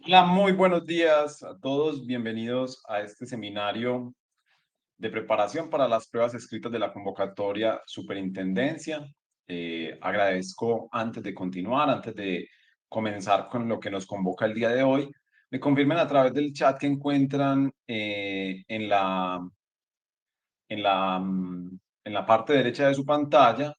Hola, muy buenos días a todos. Bienvenidos a este seminario de preparación para las pruebas escritas de la convocatoria Superintendencia. Agradezco antes de continuar, antes de comenzar con lo que nos convoca el día de hoy, me confirmen a través del chat que encuentran en la parte derecha de su pantalla.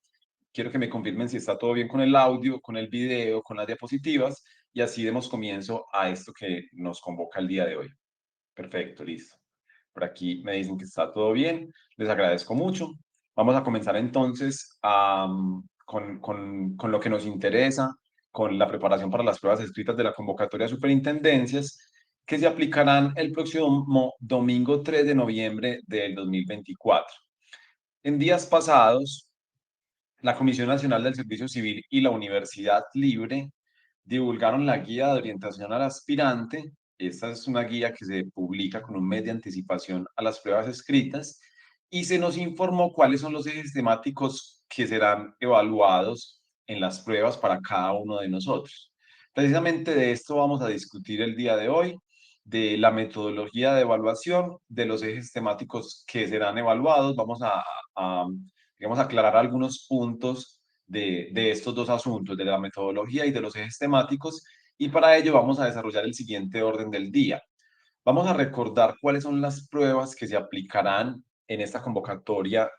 Quiero que me confirmen si está todo bien con el audio, con el video, con las diapositivas y así demos comienzo a esto que nos convoca el día de hoy. Perfecto, listo. Por aquí me dicen que está todo bien. Les agradezco mucho. Vamos a comenzar entonces con lo que nos interesa, con la preparación para las pruebas escritas de la convocatoria de superintendencias que se aplicarán el próximo domingo 3 de noviembre del 2024. En días pasados, la Comisión Nacional del Servicio Civil y la Universidad Libre divulgaron la guía de orientación al aspirante. Esta es una guía que se publica con un mes de anticipación a las pruebas escritas y se nos informó cuáles son los ejes temáticos que serán evaluados en las pruebas para cada uno de nosotros. Precisamente de esto vamos a discutir el día de hoy, de la metodología de evaluación, de los ejes temáticos que serán evaluados. Vamos a digamos, aclarar algunos puntos de estos dos asuntos, de la metodología y de los ejes temáticos, y para ello vamos a desarrollar el siguiente orden del día. Vamos a recordar cuáles son las pruebas que se aplicarán en esta convocatoria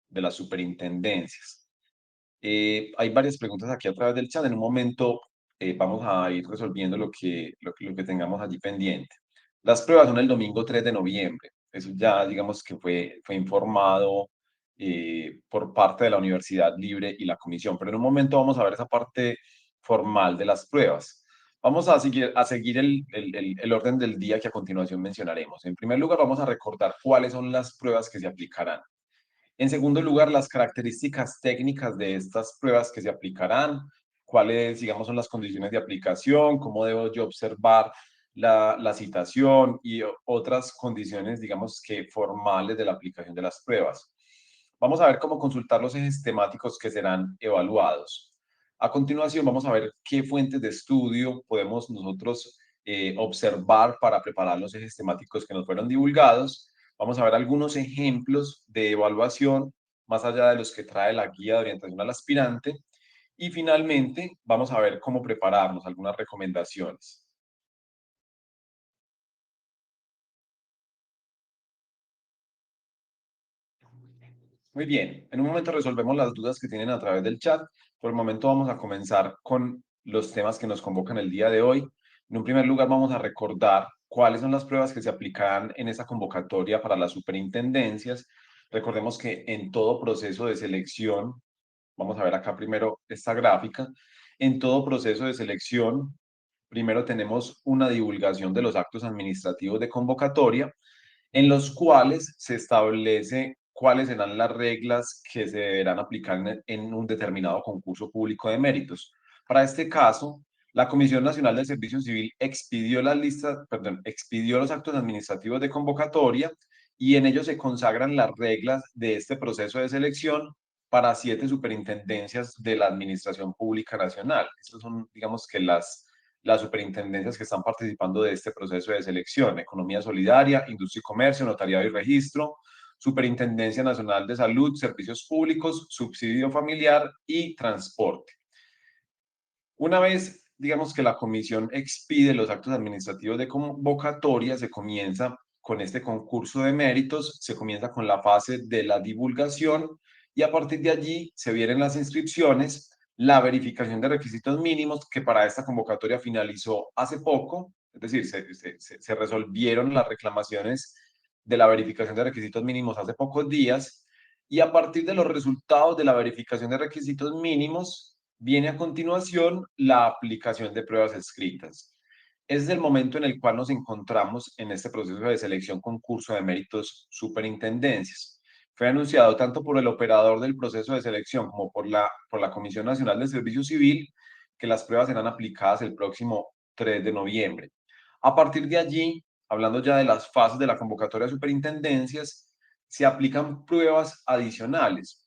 de las superintendencias. Hay varias preguntas aquí a través del chat. En un momento vamos a ir resolviendo lo que tengamos allí pendiente. Las pruebas son el domingo 3 de noviembre. Eso ya, digamos que fue informado por parte de la Universidad Libre y la Comisión. Pero en un momento vamos a ver esa parte formal de las pruebas. Vamos a seguir el orden del día que a continuación mencionaremos. En primer lugar, vamos a recordar cuáles son las pruebas que se aplicarán. En segundo lugar, las características técnicas de estas pruebas que se aplicarán, cuáles, digamos, son las condiciones de aplicación, cómo debo yo observar la citación y otras condiciones, digamos, que formales de la aplicación de las pruebas. Vamos a ver cómo consultar los ejes temáticos que serán evaluados. A continuación, vamos a ver qué fuentes de estudio podemos nosotros observar para preparar los ejes temáticos que nos fueron divulgados. Vamos a ver algunos ejemplos de evaluación más allá de los que trae la guía de orientación al aspirante. Y finalmente, vamos a ver cómo prepararnos, algunas recomendaciones. Muy bien, en un momento resolvemos las dudas que tienen a través del chat. Por el momento vamos a comenzar con los temas que nos convocan el día de hoy. En un primer lugar, vamos a recordar cuáles son las pruebas que se aplicarán en esta convocatoria para las superintendencias. Recordemos que en todo proceso de selección, vamos a ver acá primero esta gráfica, en todo proceso de selección, primero tenemos una divulgación de los actos administrativos de convocatoria en los cuales se establece cuáles serán las reglas que se deberán aplicar en un determinado concurso público de méritos. Para este caso, la Comisión Nacional del Servicio Civil expidió las listas, perdón, expidió los actos administrativos de convocatoria y en ellos se consagran las reglas de este proceso de selección para 7 superintendencias de la Administración Pública Nacional. Estas son, digamos que las superintendencias que están participando de este proceso de selección: Economía Solidaria, Industria y Comercio, Notariado y Registro, Superintendencia Nacional de Salud, Servicios Públicos, Subsidio Familiar y Transporte. Una vez, digamos que la comisión expide los actos administrativos de convocatoria, se comienza con este concurso de méritos, se comienza con la fase de la divulgación y a partir de allí se vienen las inscripciones, la verificación de requisitos mínimos, que para esta convocatoria finalizó hace poco, es decir, se resolvieron las reclamaciones de la verificación de requisitos mínimos hace pocos días, y a partir de los resultados de la verificación de requisitos mínimos, viene a continuación la aplicación de pruebas escritas. Es el momento en el cual nos encontramos en este proceso de selección concurso de méritos superintendencias. Fue anunciado tanto por el operador del proceso de selección como por la Comisión Nacional del Servicio Civil que las pruebas serán aplicadas el próximo 3 de noviembre. A partir de allí, hablando ya de las fases de la convocatoria de superintendencias, se aplican pruebas adicionales.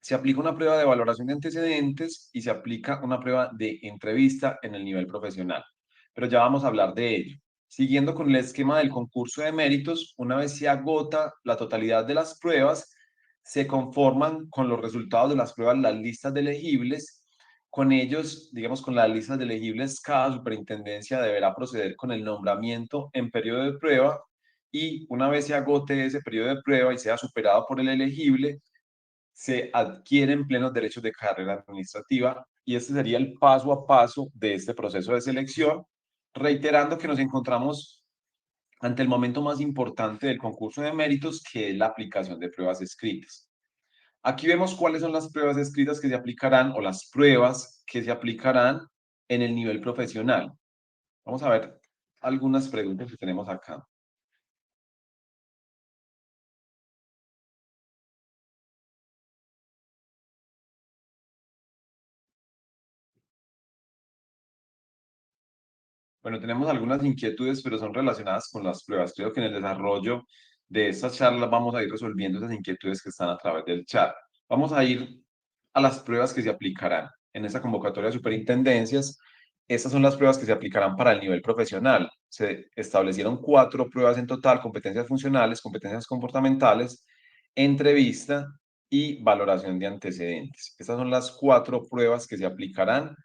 Se aplica una prueba de valoración de antecedentes y se aplica una prueba de entrevista en el nivel profesional. pero ya vamos a hablar de ello. Siguiendo con el esquema del concurso de méritos, una vez se agota la totalidad de las pruebas, se conforman con los resultados de las pruebas las listas de elegibles. Con ellos, digamos, con las listas de elegibles, cada superintendencia deberá proceder con el nombramiento en periodo de prueba y una vez se agote ese periodo de prueba y sea superado por el elegible, se adquieren plenos derechos de carrera administrativa y este sería el paso a paso de este proceso de selección, reiterando que nos encontramos ante el momento más importante del concurso de méritos, que es la aplicación de pruebas escritas. Aquí vemos cuáles son las pruebas escritas que se aplicarán o las pruebas que se aplicarán en el nivel profesional. Vamos a ver algunas preguntas que tenemos acá. Bueno, tenemos algunas inquietudes, pero son relacionadas con las pruebas. Creo que en el desarrollo de estas charlas vamos a ir resolviendo esas inquietudes que están a través del chat. Vamos a ir a las pruebas que se aplicarán en esta convocatoria de superintendencias. Estas son las pruebas que se aplicarán para el nivel profesional. Se establecieron 4 pruebas en total: competencias funcionales, competencias comportamentales, entrevista y valoración de antecedentes. Estas son las 4 pruebas que se aplicarán.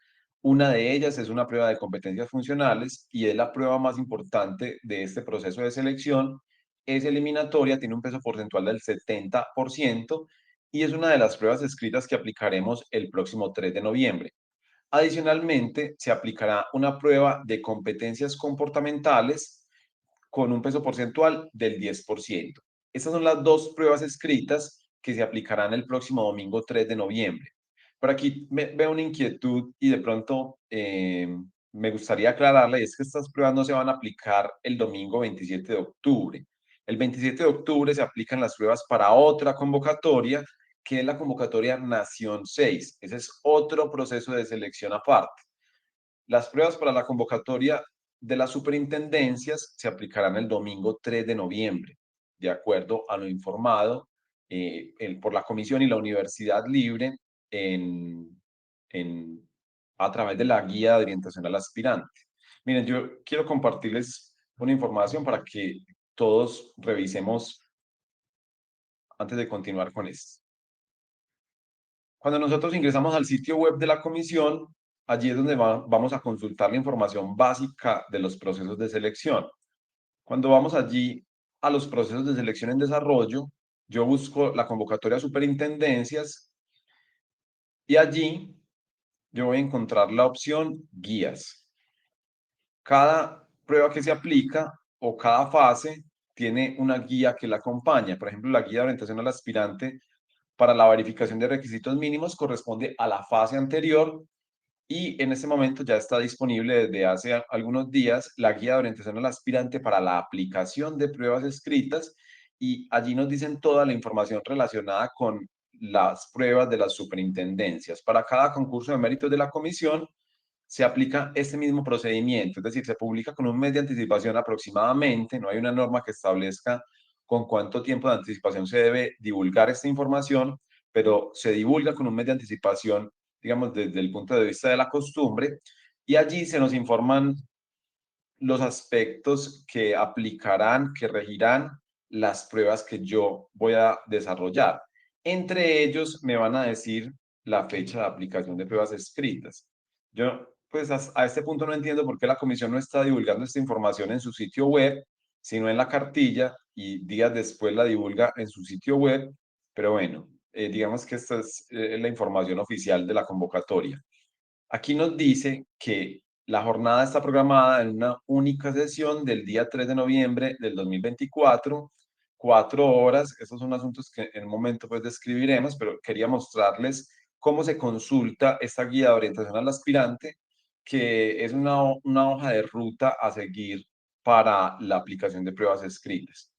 Una de ellas es una prueba de competencias funcionales y es la prueba más importante de este proceso de selección. Es eliminatoria, tiene un peso porcentual del 70% y es una de las pruebas escritas que aplicaremos el próximo 3 de noviembre. Adicionalmente, se aplicará una prueba de competencias comportamentales con un peso porcentual del 10%. Estas son las 2 pruebas escritas que se aplicarán el próximo domingo 3 de noviembre. Por aquí veo una inquietud y de pronto me gustaría aclararla, y es que estas pruebas no se van a aplicar el domingo 27 de octubre. El 27 de octubre se aplican las pruebas para otra convocatoria, que es la convocatoria Nación 6. Ese es otro proceso de selección aparte. Las pruebas para la convocatoria de las superintendencias se aplicarán el domingo 3 de noviembre, de acuerdo a lo informado por la Comisión y la Universidad Libre en, en, a través de la guía de orientación al aspirante. Miren, yo quiero compartirles una información para que todos revisemos antes de continuar con esto. Cuando nosotros ingresamos al sitio web de la comisión, allí es donde vamos a consultar la información básica de los procesos de selección. Cuando vamos allí a los procesos de selección en desarrollo, yo busco la convocatoria a superintendencias y allí yo voy a encontrar la opción guías. Cada prueba que se aplica o cada fase tiene una guía que la acompaña. Por ejemplo, la guía de orientación al aspirante para la verificación de requisitos mínimos corresponde a la fase anterior y en este momento ya está disponible desde hace algunos días la guía de orientación al aspirante para la aplicación de pruebas escritas y allí nos dicen toda la información relacionada con las pruebas de las superintendencias. Para cada concurso de méritos de la comisión se aplica este mismo procedimiento, es decir, se publica con un mes de anticipación aproximadamente, no hay una norma que establezca con cuánto tiempo de anticipación se debe divulgar esta información, pero se divulga con un mes de anticipación, digamos, desde el punto de vista de la costumbre, y allí se nos informan los aspectos que aplicarán, que regirán las pruebas que yo voy a desarrollar. Entre ellos me van a decir la fecha de aplicación de pruebas escritas. Yo, pues a este punto no entiendo por qué la comisión no está divulgando esta información en su sitio web, sino en la cartilla, y días después la divulga en su sitio web, pero bueno, digamos que esta es la información oficial de la convocatoria. Aquí nos dice que la jornada está programada en una única sesión del día 3 de noviembre del 2024, 4 horas. Estos son asuntos que en un momento pues describiremos, pero quería mostrarles cómo se consulta esta guía de orientación al aspirante, que es una hoja de ruta a seguir para la aplicación de pruebas escritas.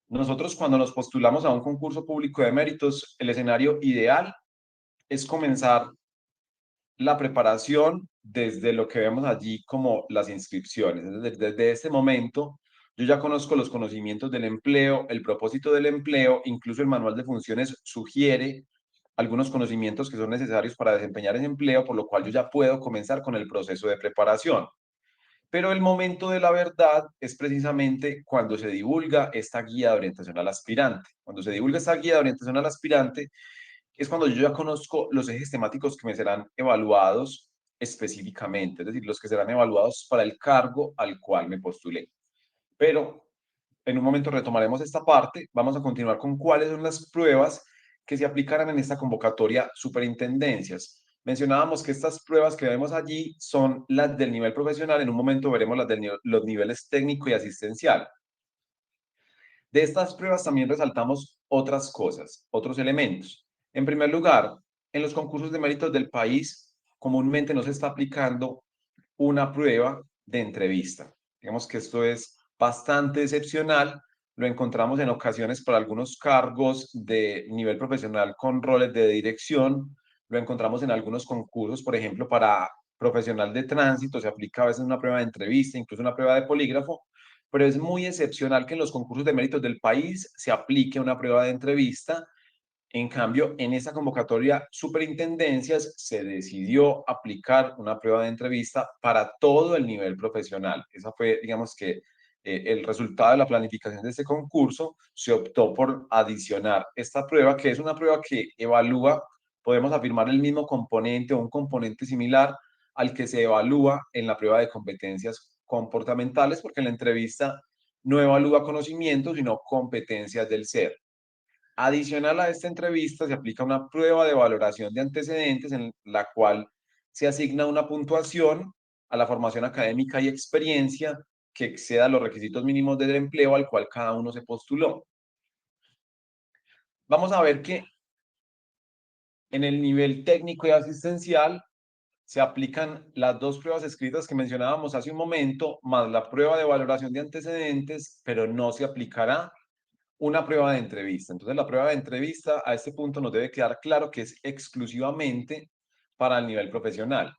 Nosotros, cuando nos postulamos a un concurso público de méritos, el escenario ideal es comenzar la preparación desde lo que vemos allí como las inscripciones. Desde este momento, yo ya conozco los conocimientos del empleo, el propósito del empleo, incluso el manual de funciones sugiere algunos conocimientos que son necesarios para desempeñar ese empleo, por lo cual yo ya puedo comenzar con el proceso de preparación. Pero el momento de la verdad es precisamente cuando se divulga esta guía de orientación al aspirante. Cuando se divulga esta guía de orientación al aspirante, es cuando yo ya conozco los ejes temáticos que me serán evaluados específicamente, es decir, los que serán evaluados para el cargo al cual me postulé. Pero en un momento retomaremos esta parte. Vamos a continuar con cuáles son las pruebas que se aplicarán en esta convocatoria superintendencias. Mencionábamos que estas pruebas que vemos allí son las del nivel profesional. En un momento veremos las de los niveles técnico y asistencial. De estas pruebas también resaltamos otras cosas, otros elementos. En primer lugar, en los concursos de méritos del país, comúnmente no se está aplicando una prueba de entrevista. Digamos que esto es bastante excepcional. Lo encontramos en ocasiones para algunos cargos de nivel profesional con roles de dirección. Lo encontramos en algunos concursos, por ejemplo, para profesional de tránsito, se aplica a veces una prueba de entrevista, incluso una prueba de polígrafo, pero es muy excepcional que en los concursos de méritos del país se aplique una prueba de entrevista. En cambio, en esta convocatoria superintendencias se decidió aplicar una prueba de entrevista para todo el nivel profesional. Esa fue, digamos que, el resultado de la planificación de este concurso. Se optó por adicionar esta prueba, que es una prueba que evalúa, podemos afirmar, el mismo componente o un componente similar al que se evalúa en la prueba de competencias comportamentales, porque en la entrevista no evalúa conocimientos, sino competencias del ser. Adicional a esta entrevista, se aplica una prueba de valoración de antecedentes en la cual se asigna una puntuación a la formación académica y experiencia que exceda los requisitos mínimos del empleo al cual cada uno se postuló. Vamos a ver que en el nivel técnico y asistencial se aplican las dos pruebas escritas que mencionábamos hace un momento, más la prueba de valoración de antecedentes, pero no se aplicará una prueba de entrevista. Entonces, la prueba de entrevista a este punto nos debe quedar claro que es exclusivamente para el nivel profesional.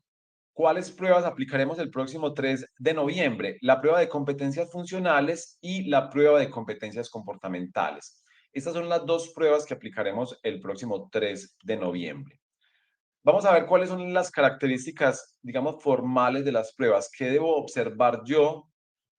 ¿Cuáles pruebas aplicaremos el próximo 3 de noviembre? La prueba de competencias funcionales y la prueba de competencias comportamentales. Estas son las dos pruebas que aplicaremos el próximo 3 de noviembre. Vamos a ver cuáles son las características, digamos, formales de las pruebas. ¿Qué debo observar yo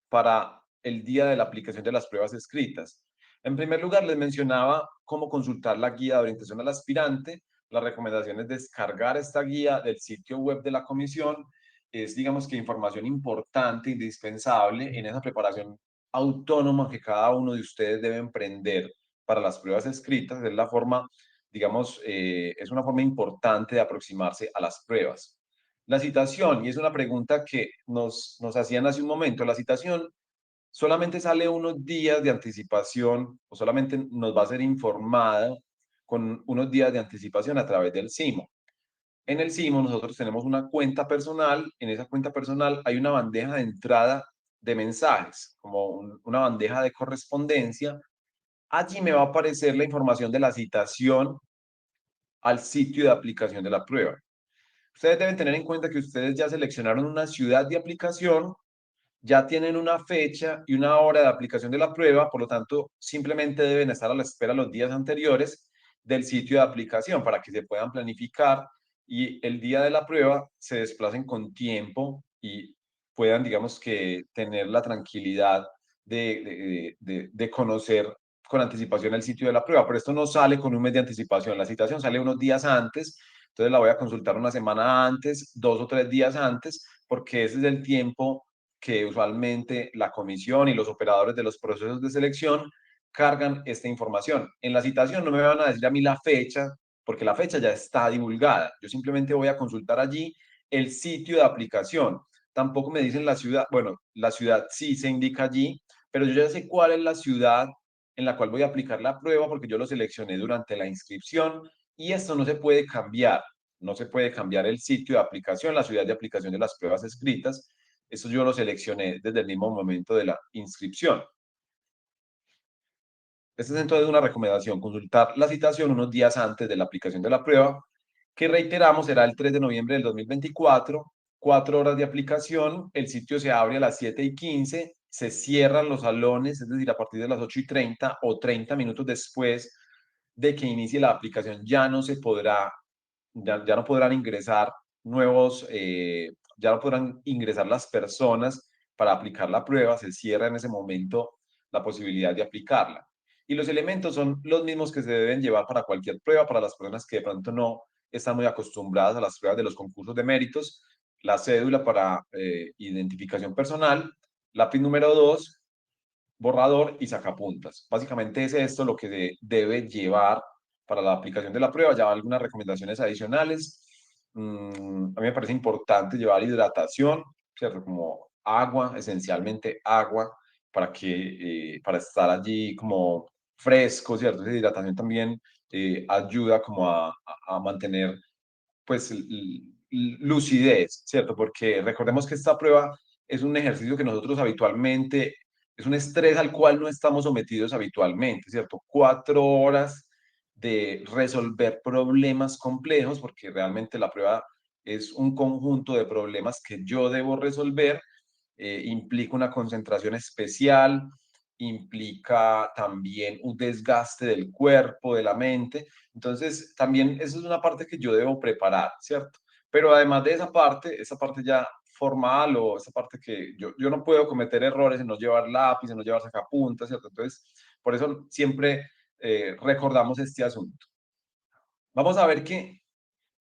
para el día de la aplicación de las pruebas escritas? En primer lugar, les mencionaba cómo consultar la guía de orientación al aspirante. La recomendación es descargar esta guía del sitio web de la comisión. Es, digamos que, información importante, indispensable en esa preparación autónoma que cada uno de ustedes debe emprender para las pruebas escritas. Es la forma, digamos, es una forma importante de aproximarse a las pruebas. La citación, y es una pregunta que nos hacían hace un momento, la citación solamente sale unos días de anticipación o solamente nos va a ser informada con unos días de anticipación a través del SIMO. En el SIMO nosotros tenemos una cuenta personal, en esa cuenta personal hay una bandeja de entrada de mensajes, como una bandeja de correspondencia. Allí me va a aparecer la información de la citación al sitio de aplicación de la prueba. Ustedes deben tener en cuenta que ustedes ya seleccionaron una ciudad de aplicación, ya tienen una fecha y una hora de aplicación de la prueba, por lo tanto, simplemente deben estar a la espera los días anteriores del sitio de aplicación para que se puedan planificar y el día de la prueba se desplacen con tiempo y puedan, digamos que, tener la tranquilidad de conocer con anticipación el sitio de la prueba. Pero esto no sale con un mes de anticipación, la citación sale unos días antes, entonces la voy a consultar una semana antes, 2 o 3 días antes, porque ese es el tiempo que usualmente la comisión y los operadores de los procesos de selección cargan esta información. En la citación no me van a decir a mí la fecha, porque la fecha ya está divulgada. Yo simplemente voy a consultar allí el sitio de aplicación. Tampoco me dicen la ciudad. Bueno, la ciudad sí se indica allí, pero yo ya sé cuál es la ciudad en la cual voy a aplicar la prueba porque yo lo seleccioné durante la inscripción y esto no se puede cambiar. No se puede cambiar el sitio de aplicación, la ciudad de aplicación de las pruebas escritas. Eso yo lo seleccioné desde el mismo momento de la inscripción. Esta es entonces una recomendación, consultar la citación unos días antes de la aplicación de la prueba, que reiteramos será el 3 de noviembre del 2024, 4 horas de aplicación, el sitio se abre a las 7:15, se cierran los salones, es decir, a partir de las 8:30 o 30 minutos después de que inicie la aplicación ya no se podrá, ya no podrán ingresar nuevos, ya no podrán ingresar las personas para aplicar la prueba, se cierra en ese momento la posibilidad de aplicarla. Y los elementos son los mismos que se deben llevar para cualquier prueba, para las personas que de pronto no están muy acostumbradas a las pruebas de los concursos de méritos: la cédula para identificación personal, lápiz número 2, borrador y sacapuntas. Básicamente es esto lo que debe llevar para la aplicación de la prueba. Ya algunas recomendaciones adicionales. A mí me parece importante llevar hidratación, ¿cierto? Como agua, esencialmente agua, para estar allí como fresco, ¿cierto? Esa hidratación también ayuda como a mantener pues lucidez, ¿cierto? Porque recordemos que esta prueba es un ejercicio que nosotros habitualmente, es un estrés al cual no estamos sometidos habitualmente, ¿cierto? 4 horas de resolver problemas complejos, porque realmente la prueba es un conjunto de problemas que yo debo resolver. Implica una concentración especial, implica también un desgaste del cuerpo, de la mente. Entonces, también eso es una parte que yo debo preparar, ¿cierto? Pero además de esa parte ya formal, o esa parte que yo no puedo cometer errores en no llevar lápiz, en no llevar sacapuntas, ¿cierto? Entonces, por eso siempre recordamos este asunto. Vamos a ver que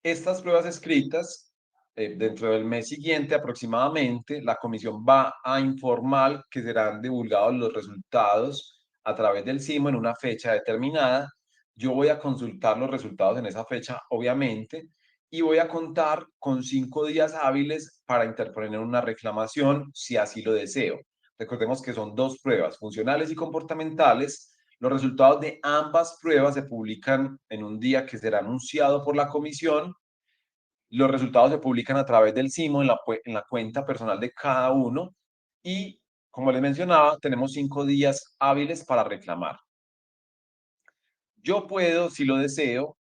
estas pruebas escritas, dentro del mes siguiente aproximadamente, la comisión va a informar que serán divulgados los resultados a través del CIMO en una fecha determinada. Yo voy a consultar los resultados en esa fecha, obviamente, y voy a contar con 5 días hábiles para interponer una reclamación si así lo deseo. Recordemos que son dos pruebas, funcionales y comportamentales. Los resultados de ambas pruebas se publican en un día que será anunciado por la comisión. Los resultados se publican a través del CIMO en la cuenta personal de cada uno, y, como les mencionaba, tenemos 5 días hábiles para reclamar. Yo puedo, si lo deseo,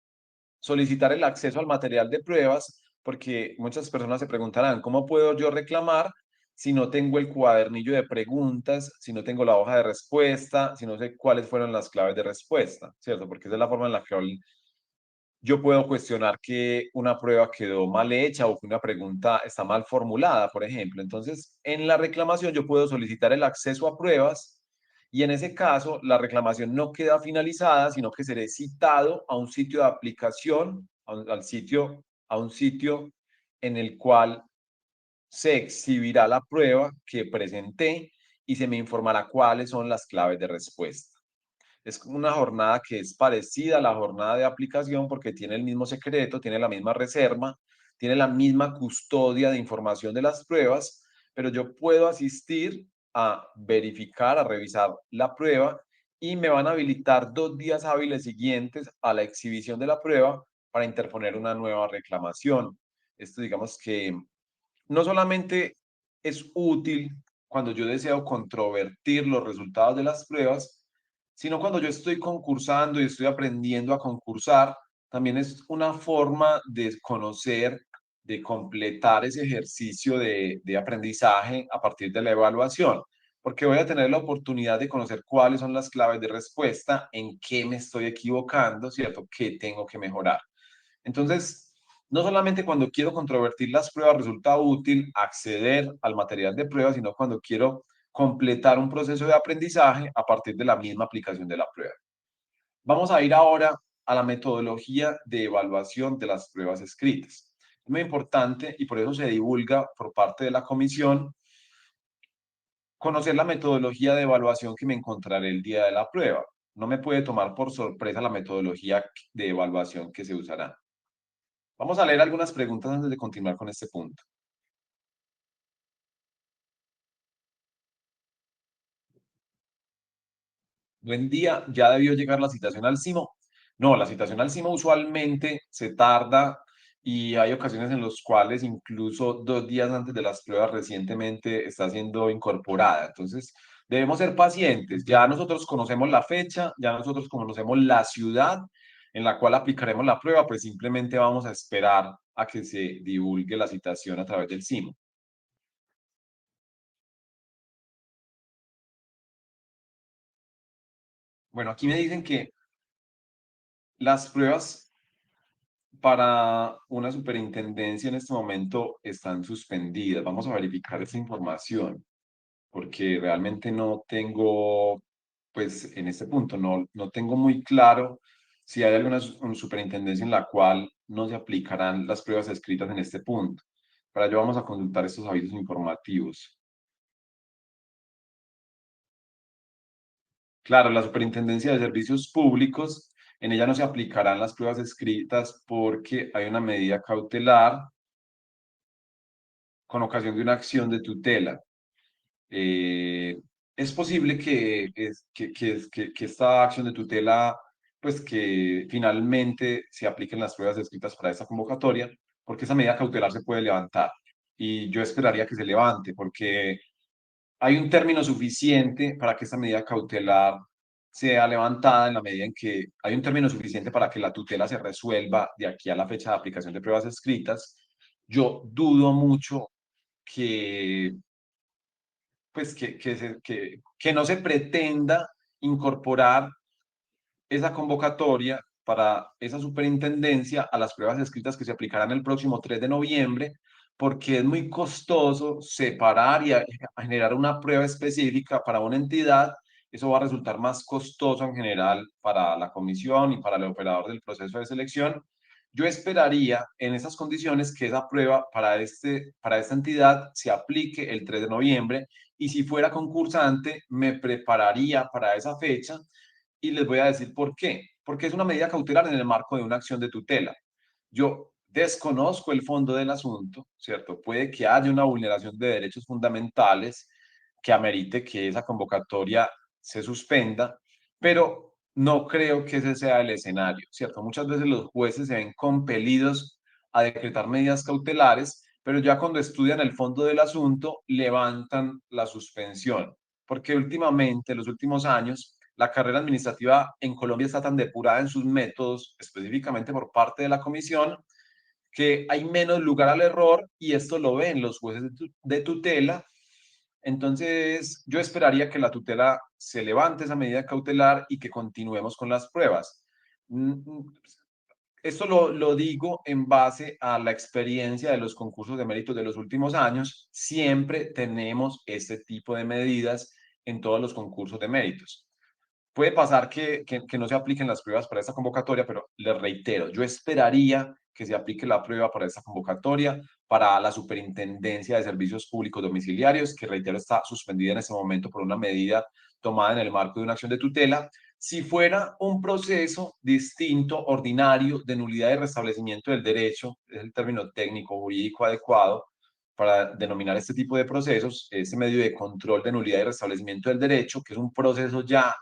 solicitar el acceso al material de pruebas, porque muchas personas se preguntarán: ¿cómo puedo yo reclamar si no tengo el cuadernillo de preguntas, si no tengo la hoja de respuesta, si no sé cuáles fueron las claves de respuesta? ¿Cierto? Porque esa es la forma en la que yo puedo cuestionar que una prueba quedó mal hecha o que una pregunta está mal formulada, por ejemplo. Entonces, en la reclamación yo puedo solicitar el acceso a pruebas, y en ese caso la reclamación no queda finalizada, sino que seré citado a un sitio de aplicación, a un sitio en el cual se exhibirá la prueba que presenté y se me informará cuáles son las claves de respuesta. Es una jornada que es parecida a la jornada de aplicación, porque tiene el mismo secreto, tiene la misma reserva, tiene la misma custodia de información de las pruebas, pero yo puedo asistir a verificar, a revisar la prueba, y me van a habilitar 2 días hábiles siguientes a la exhibición de la prueba para interponer una nueva reclamación. Esto, digamos que no solamente es útil cuando yo deseo controvertir los resultados de las pruebas, sino cuando yo estoy concursando y estoy aprendiendo a concursar. También es una forma de conocer, de completar ese ejercicio de aprendizaje a partir de la evaluación, porque voy a tener la oportunidad de conocer cuáles son las claves de respuesta, en qué me estoy equivocando, ¿cierto? ¿Qué tengo que mejorar? Entonces, no solamente cuando quiero controvertir las pruebas resulta útil acceder al material de prueba, sino cuando quiero completar un proceso de aprendizaje a partir de la misma aplicación de la prueba. Vamos a ir ahora a la metodología de evaluación de las pruebas escritas. Es muy importante, y por eso se divulga por parte de la comisión, conocer la metodología de evaluación que me encontraré el día de la prueba. No me puede tomar por sorpresa la metodología de evaluación que se usará. Vamos a leer algunas preguntas antes de continuar con este punto. Buen día, ¿ya debió llegar la citación al CIMO? No, la citación al CIMO usualmente se tarda, y hay ocasiones en las cuales incluso 2 días antes de las pruebas recientemente está siendo incorporada. Entonces, debemos ser pacientes. Ya nosotros conocemos la fecha, ya nosotros conocemos la ciudad en la cual aplicaremos la prueba, pues simplemente vamos a esperar a que se divulgue la citación a través del CIMO. Bueno, aquí me dicen que las pruebas para una superintendencia en este momento están suspendidas. Vamos a verificar esa información. porque realmente no tengo, pues en este punto, no tengo muy claro si hay alguna superintendencia en la cual no se aplicarán las pruebas escritas en este punto. Para ello vamos a consultar estos avisos informativos. Claro, la Superintendencia de Servicios Públicos, en ella no se aplicarán las pruebas escritas porque hay una medida cautelar con ocasión de una acción de tutela. Eh, es posible que esta acción de tutela, pues que finalmente se apliquen las pruebas escritas para esta convocatoria, porque esa medida cautelar se puede levantar. Y yo esperaría que se levante, porque hay un término suficiente para que esta medida cautelar sea levantada en la medida en que hay un término suficiente para que la tutela se resuelva de aquí a la fecha de aplicación de pruebas escritas. Yo dudo mucho que pues que no se pretenda incorporar esa convocatoria para esa superintendencia a las pruebas escritas que se aplicarán el próximo 3 de noviembre, porque es muy costoso separar y generar una prueba específica para una entidad. Eso va a resultar más costoso en general para la comisión y para el operador del proceso de selección. Yo esperaría en esas condiciones que esa prueba para esta entidad se aplique el 3 de noviembre y si fuera concursante me prepararía para esa fecha y les voy a decir por qué. Porque es una medida cautelar en el marco de una acción de tutela. Yo desconozco el fondo del asunto, ¿cierto? Puede que haya una vulneración de derechos fundamentales que amerite que esa convocatoria se suspenda, pero no creo que ese sea el escenario, ¿cierto? Muchas veces los jueces se ven compelidos a decretar medidas cautelares, pero ya cuando estudian el fondo del asunto, levantan la suspensión, porque últimamente, en los últimos años, la carrera administrativa en Colombia está tan depurada en sus métodos, específicamente por parte de la comisión, que hay menos lugar al error y esto lo ven los jueces de tutela. Entonces, yo esperaría que la tutela se levante esa medida cautelar y que continuemos con las pruebas. Esto lo digo en base a la experiencia de los concursos de méritos de los últimos años. Siempre tenemos este tipo de medidas en todos los concursos de méritos. Puede pasar que no se apliquen las pruebas para esta convocatoria, pero les reitero, yo esperaría que se aplique la prueba para esta convocatoria para la Superintendencia de Servicios Públicos Domiciliarios, que reitero está suspendida en este momento por una medida tomada en el marco de una acción de tutela. Si fuera un proceso distinto, ordinario, de nulidad y restablecimiento del derecho, es el término técnico jurídico adecuado para denominar este tipo de procesos, este medio de control de nulidad y restablecimiento del derecho, que es un proceso ya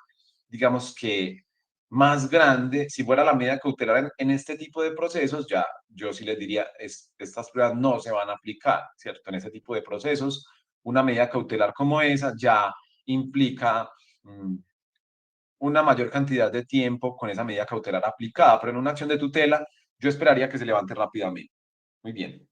digamos que más grande, si fuera la medida cautelar en este tipo de procesos, ya yo sí les diría, estas pruebas no se van a aplicar, ¿cierto? En este tipo de procesos, una medida cautelar como esa ya implica una mayor cantidad de tiempo con esa medida cautelar aplicada, pero en una acción de tutela yo esperaría que se levante rápidamente. Muy bien.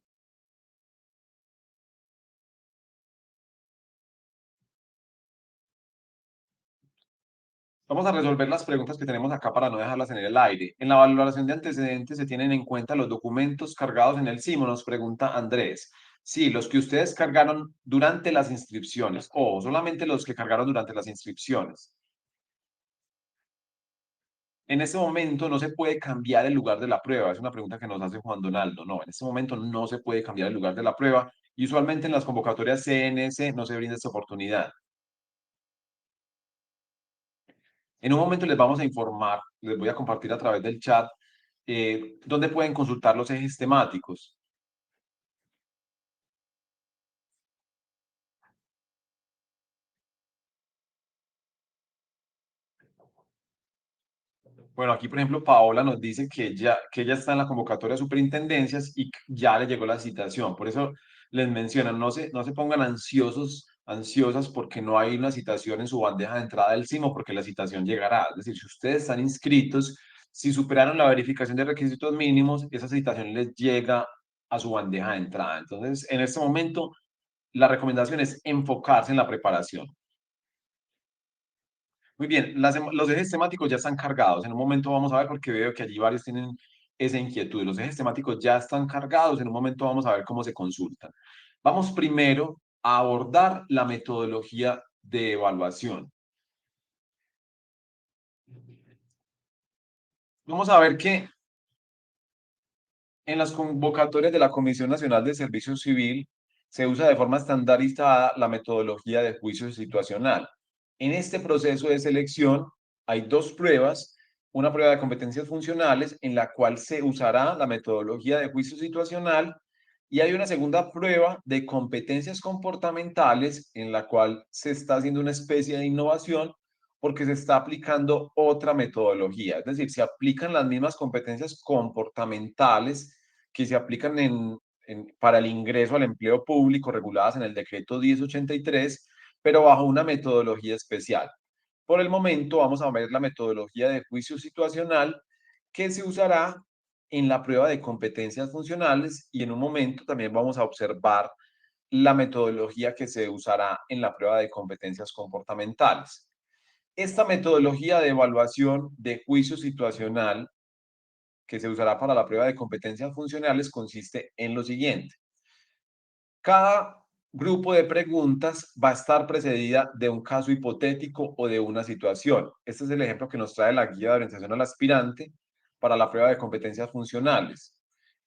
Vamos a resolver las preguntas que tenemos acá para no dejarlas en el aire. En la valoración de antecedentes se tienen en cuenta los documentos cargados en el SIMO, nos pregunta Andrés. Sí, los que ustedes cargaron durante las inscripciones o solamente los que cargaron durante las inscripciones. En este momento no se puede cambiar el lugar de la prueba. Es una pregunta que nos hace Juan Donaldo. No, en este momento no se puede cambiar el lugar de la prueba y usualmente en las convocatorias CNS no se brinda esta oportunidad. En un momento les vamos a informar, les voy a compartir a través del chat, dónde pueden consultar los ejes temáticos. Bueno, aquí, por ejemplo, Paola nos dice que ella está en la convocatoria de superintendencias y ya le llegó la citación. Por eso les mencionan, no se pongan ansiosos, ansiosas porque no hay una citación en su bandeja de entrada del SIMO, porque la citación llegará. Es decir, si ustedes están inscritos, si superaron la verificación de requisitos mínimos, esa citación les llega a su bandeja de entrada. Entonces, en este momento, la recomendación es enfocarse en la preparación. Muy bien, los ejes temáticos ya están cargados. En un momento vamos a ver porque veo que allí varios tienen esa inquietud. Los ejes temáticos ya están cargados. En un momento vamos a ver cómo se consultan. Vamos primero a abordar la metodología de evaluación. Vamos a ver que en las convocatorias de la Comisión Nacional de Servicio Civil se usa de forma estandarizada la metodología de juicio situacional. En este proceso de selección hay dos pruebas, una prueba de competencias funcionales en la cual se usará la metodología de juicio situacional y hay una segunda prueba de competencias comportamentales en la cual se está haciendo una especie de innovación porque se está aplicando otra metodología, es decir, se aplican las mismas competencias comportamentales que se aplican para el ingreso al empleo público reguladas en el decreto 1083, pero bajo una metodología especial. Por el momento vamos a ver la metodología de juicio situacional que se usará en la prueba de competencias funcionales y en un momento también vamos a observar la metodología que se usará en la prueba de competencias comportamentales. Esta metodología de evaluación de juicio situacional que se usará para la prueba de competencias funcionales consiste en lo siguiente. Cada grupo de preguntas va a estar precedida de un caso hipotético o de una situación. Este es el ejemplo que nos trae la guía de orientación al aspirante para la prueba de competencias funcionales.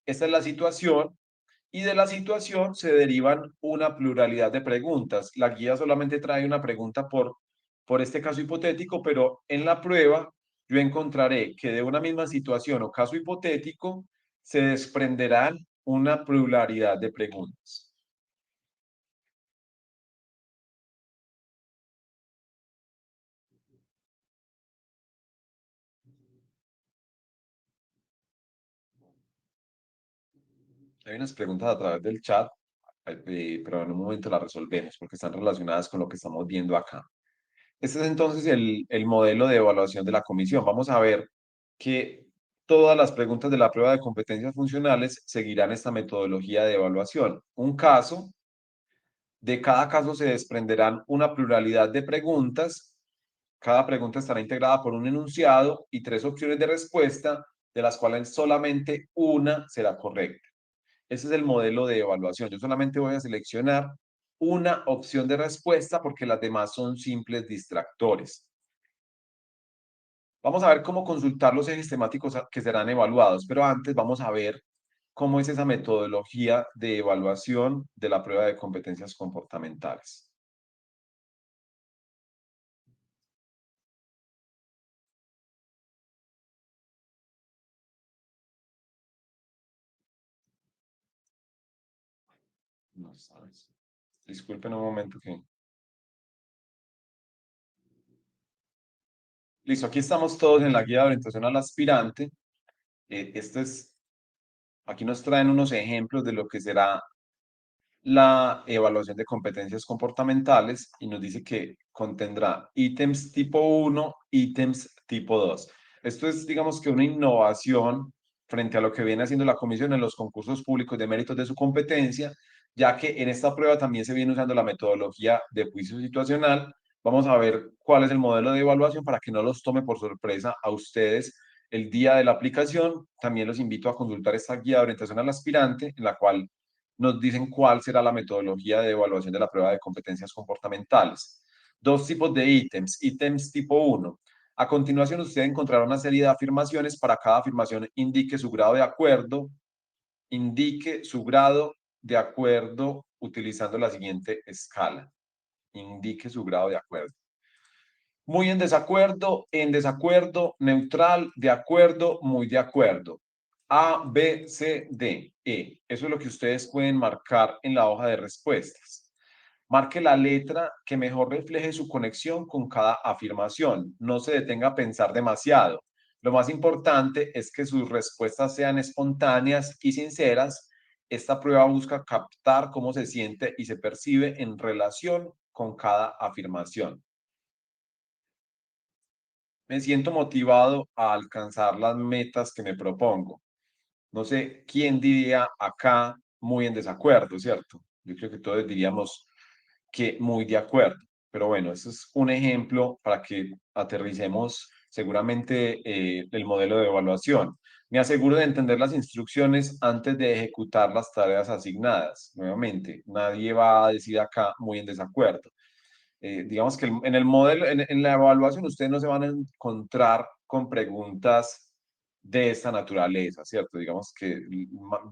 Esta es la situación y de la situación se derivan una pluralidad de preguntas. La guía solamente trae una pregunta por este caso hipotético, pero en la prueba yo encontraré que de una misma situación o caso hipotético se desprenderán una pluralidad de preguntas. Hay unas preguntas a través del chat, pero en un momento las resolvemos porque están relacionadas con lo que estamos viendo acá. Este es entonces el modelo de evaluación de la comisión. Vamos a ver que todas las preguntas de la prueba de competencias funcionales seguirán esta metodología de evaluación. Un caso, de cada caso se desprenderán una pluralidad de preguntas. Cada pregunta estará integrada por un enunciado y tres opciones de respuesta, de las cuales solamente una será correcta. Ese es el modelo de evaluación. Yo solamente voy a seleccionar una opción de respuesta porque las demás son simples distractores. Vamos a ver cómo consultar los ejes temáticos que serán evaluados, pero antes vamos a ver cómo es esa metodología de evaluación de la prueba de competencias comportamentales. No sabes. Disculpen un momento que... Listo, aquí estamos todos en la guía de orientación al aspirante. Aquí nos traen unos ejemplos de lo que será la evaluación de competencias comportamentales y nos dice que contendrá ítems tipo 1, ítems tipo 2. Esto es, digamos que una innovación frente a lo que viene haciendo la comisión en los concursos públicos de méritos de su competencia, ya que en esta prueba también se viene usando la metodología de juicio situacional. Vamos a ver cuál es el modelo de evaluación para que no los tome por sorpresa a ustedes el día de la aplicación. También los invito a consultar esta guía de orientación al aspirante, en la cual nos dicen cuál será la metodología de evaluación de la prueba de competencias comportamentales. Dos tipos de ítems. Ítems tipo 1. A continuación, usted encontrará una serie de afirmaciones. Para cada afirmación, indique su grado de acuerdo. Indique su grado de acuerdo utilizando la siguiente escala. Indique su grado de acuerdo. Muy en desacuerdo, neutral, de acuerdo, muy de acuerdo. A, B, C, D, E. Eso es lo que ustedes pueden marcar en la hoja de respuestas. Marque la letra que mejor refleje su conexión con cada afirmación. No se detenga a pensar demasiado. Lo más importante es que sus respuestas sean espontáneas y sinceras. Esta prueba busca captar cómo se siente y se percibe en relación con cada afirmación. Me siento motivado a alcanzar las metas que me propongo. No sé quién diría acá muy en desacuerdo, ¿cierto? Yo creo que todos diríamos que muy de acuerdo. Pero bueno, eso es un ejemplo para que aterricemos seguramente el modelo de evaluación. Me aseguro de entender las instrucciones antes de ejecutar las tareas asignadas. Nuevamente, nadie va a decir acá muy en desacuerdo. Digamos que en el modelo, en la evaluación, ustedes no se van a encontrar con preguntas de esta naturaleza, ¿cierto? Digamos que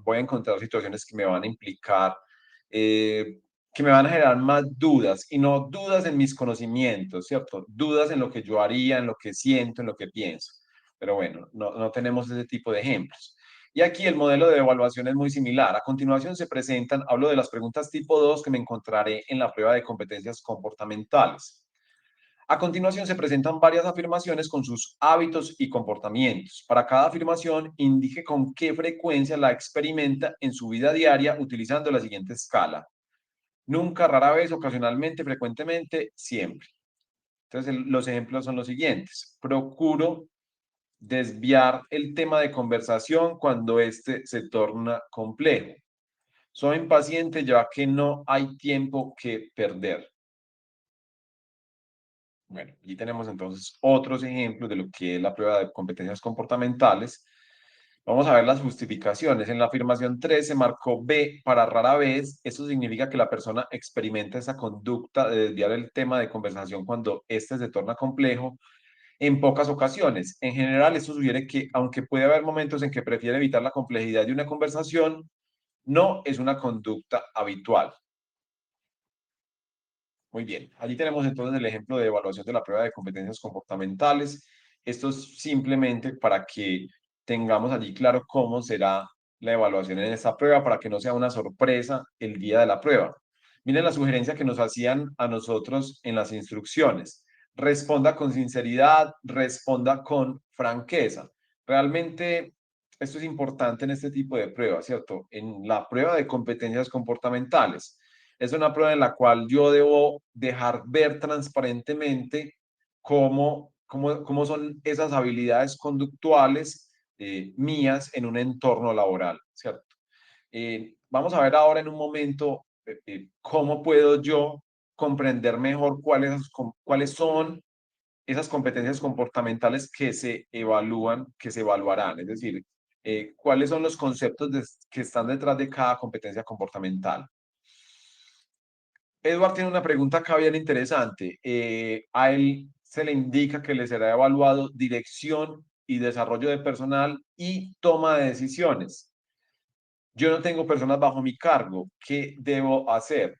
voy a encontrar situaciones que me van a implicar, eh, que me van a generar más dudas, y no dudas en mis conocimientos, ¿cierto? Dudas en lo que yo haría, en lo que siento, en lo que pienso. Pero bueno, no tenemos ese tipo de ejemplos. Y aquí el modelo de evaluación es muy similar. A continuación se presentan, hablo de las preguntas tipo 2 que me encontraré en la prueba de competencias comportamentales. A continuación se presentan varias afirmaciones con sus hábitos y comportamientos. Para cada afirmación, indique con qué frecuencia la experimenta en su vida diaria utilizando la siguiente escala. Nunca, rara vez, ocasionalmente, frecuentemente, siempre. Entonces, los ejemplos son los siguientes. Procuro desviar el tema de conversación cuando éste se torna complejo. Soy impaciente ya que no hay tiempo que perder. Bueno, aquí tenemos entonces otros ejemplos de lo que es la prueba de competencias comportamentales. Vamos a ver las justificaciones. En la afirmación 3 se marcó B para rara vez. Eso significa que la persona experimenta esa conducta de desviar el tema de conversación cuando éste se torna complejo en pocas ocasiones. En general, esto sugiere que, aunque puede haber momentos en que prefiere evitar la complejidad de una conversación, no es una conducta habitual. Muy bien, allí tenemos entonces el ejemplo de evaluación de la prueba de competencias comportamentales. Esto es simplemente para que tengamos allí claro cómo será la evaluación en esta prueba, para que no sea una sorpresa el día de la prueba. Miren la sugerencia que nos hacían a nosotros en las instrucciones. Responda con sinceridad, responda con franqueza. Realmente esto es importante en este tipo de pruebas, ¿cierto? En la prueba de competencias comportamentales es una prueba en la cual yo debo dejar ver transparentemente cómo son esas habilidades conductuales mías en un entorno laboral, ¿cierto? Vamos a ver ahora en un momento cómo puedo yo comprender mejor cuáles son esas competencias comportamentales que se evalúan, que se evaluarán, es decir, cuáles son los conceptos que están detrás de cada competencia comportamental. Edward tiene una pregunta acá bien interesante. A él se le indica que le será evaluado dirección y desarrollo de personal y toma de decisiones. Yo no tengo personas bajo mi cargo. ¿Qué debo hacer?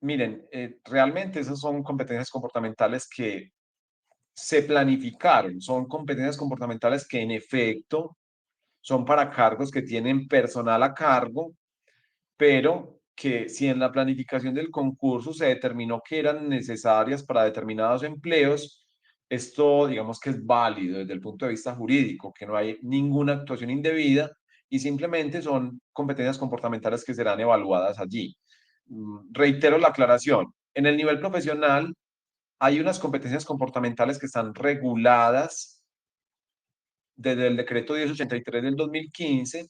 Miren, realmente esas son competencias comportamentales que se planificaron, son competencias comportamentales que en efecto son para cargos que tienen personal a cargo, pero que si en la planificación del concurso se determinó que eran necesarias para determinados empleos, esto digamos que es válido desde el punto de vista jurídico, que no hay ninguna actuación indebida y simplemente son competencias comportamentales que serán evaluadas allí. Reitero la aclaración. En el nivel profesional hay unas competencias comportamentales que están reguladas desde el decreto 1083 del 2015,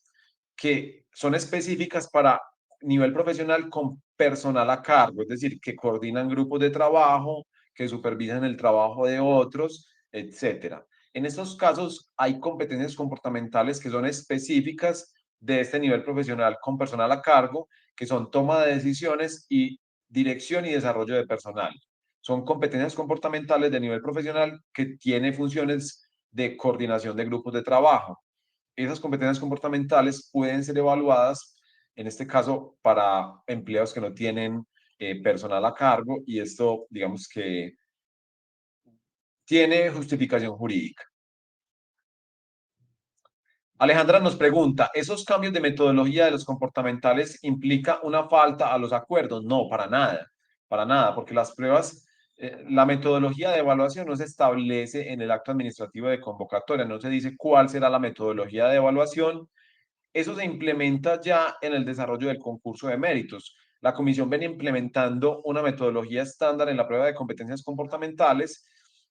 que son específicas para nivel profesional con personal a cargo, es decir, que coordinan grupos de trabajo, que supervisan el trabajo de otros, etcétera. En estos casos hay competencias comportamentales que son específicas de este nivel profesional con personal a cargo, que son toma de decisiones y dirección y desarrollo de personal. Son competencias comportamentales de nivel profesional que tiene funciones de coordinación de grupos de trabajo. Esas competencias comportamentales pueden ser evaluadas, en este caso, para empleados que no tienen personal a cargo y esto, digamos que tiene justificación jurídica. Alejandra nos pregunta, ¿esos cambios de metodología de los comportamentales implica una falta a los acuerdos? No, para nada, porque las pruebas, la metodología de evaluación no se establece en el acto administrativo de convocatoria, no se dice cuál será la metodología de evaluación. Eso se implementa ya en el desarrollo del concurso de méritos. La comisión viene implementando una metodología estándar en la prueba de competencias comportamentales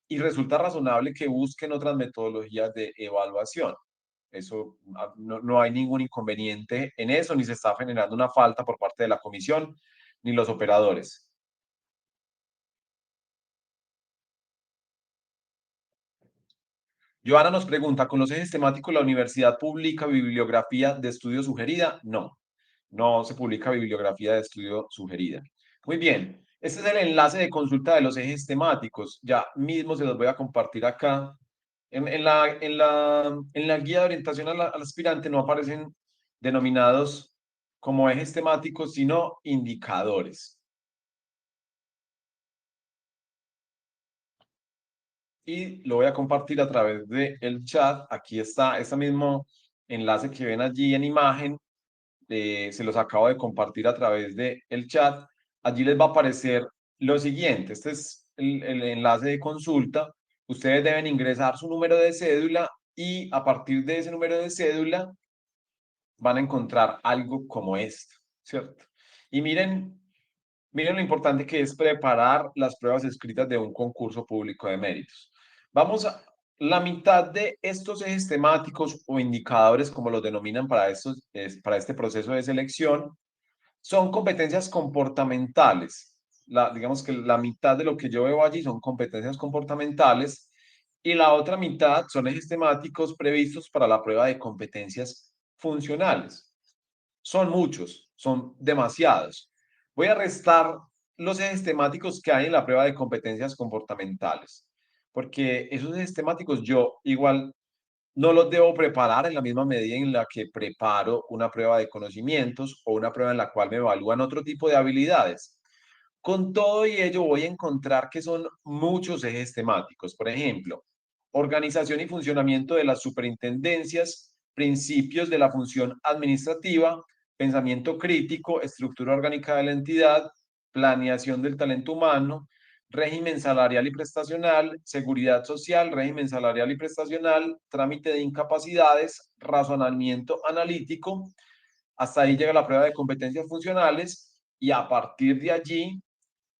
y resulta razonable que busquen otras metodologías de evaluación. Eso no hay ningún inconveniente en eso, ni se está generando una falta por parte de la comisión ni los operadores. Joana nos pregunta, ¿con los ejes temáticos la universidad publica bibliografía de estudio sugerida? No, no se publica bibliografía de estudio sugerida. Muy bien, este es el enlace de consulta de los ejes temáticos. Ya mismo se los voy a compartir acá. En la guía de orientación al aspirante no aparecen denominados como ejes temáticos, sino indicadores. Y lo voy a compartir a través del chat. Aquí está, este mismo enlace que ven allí en imagen, se los acabo de compartir a través del chat. Allí les va a aparecer lo siguiente. Este es el enlace de consulta. Ustedes deben ingresar su número de cédula y a partir de ese número de cédula van a encontrar algo como esto, ¿cierto? Y miren lo importante que es preparar las pruebas escritas de un concurso público de méritos. La mitad de estos ejes temáticos o indicadores, como los denominan para este proceso de selección, son competencias comportamentales. Digamos que la mitad de lo que yo veo allí son competencias comportamentales y la otra mitad son ejes temáticos previstos para la prueba de competencias funcionales. Son muchos, son demasiados. Voy a restar los ejes temáticos que hay en la prueba de competencias comportamentales, porque esos ejes temáticos yo igual no los debo preparar en la misma medida en la que preparo una prueba de conocimientos o una prueba en la cual me evalúan otro tipo de habilidades. Con todo y ello voy a encontrar que son muchos ejes temáticos. Por ejemplo, organización y funcionamiento de las superintendencias, principios de la función administrativa, pensamiento crítico, estructura orgánica de la entidad, planeación del talento humano, régimen salarial y prestacional, seguridad social, régimen salarial y prestacional, trámite de incapacidades, razonamiento analítico. Hasta ahí llega la prueba de competencias funcionales y a partir de allí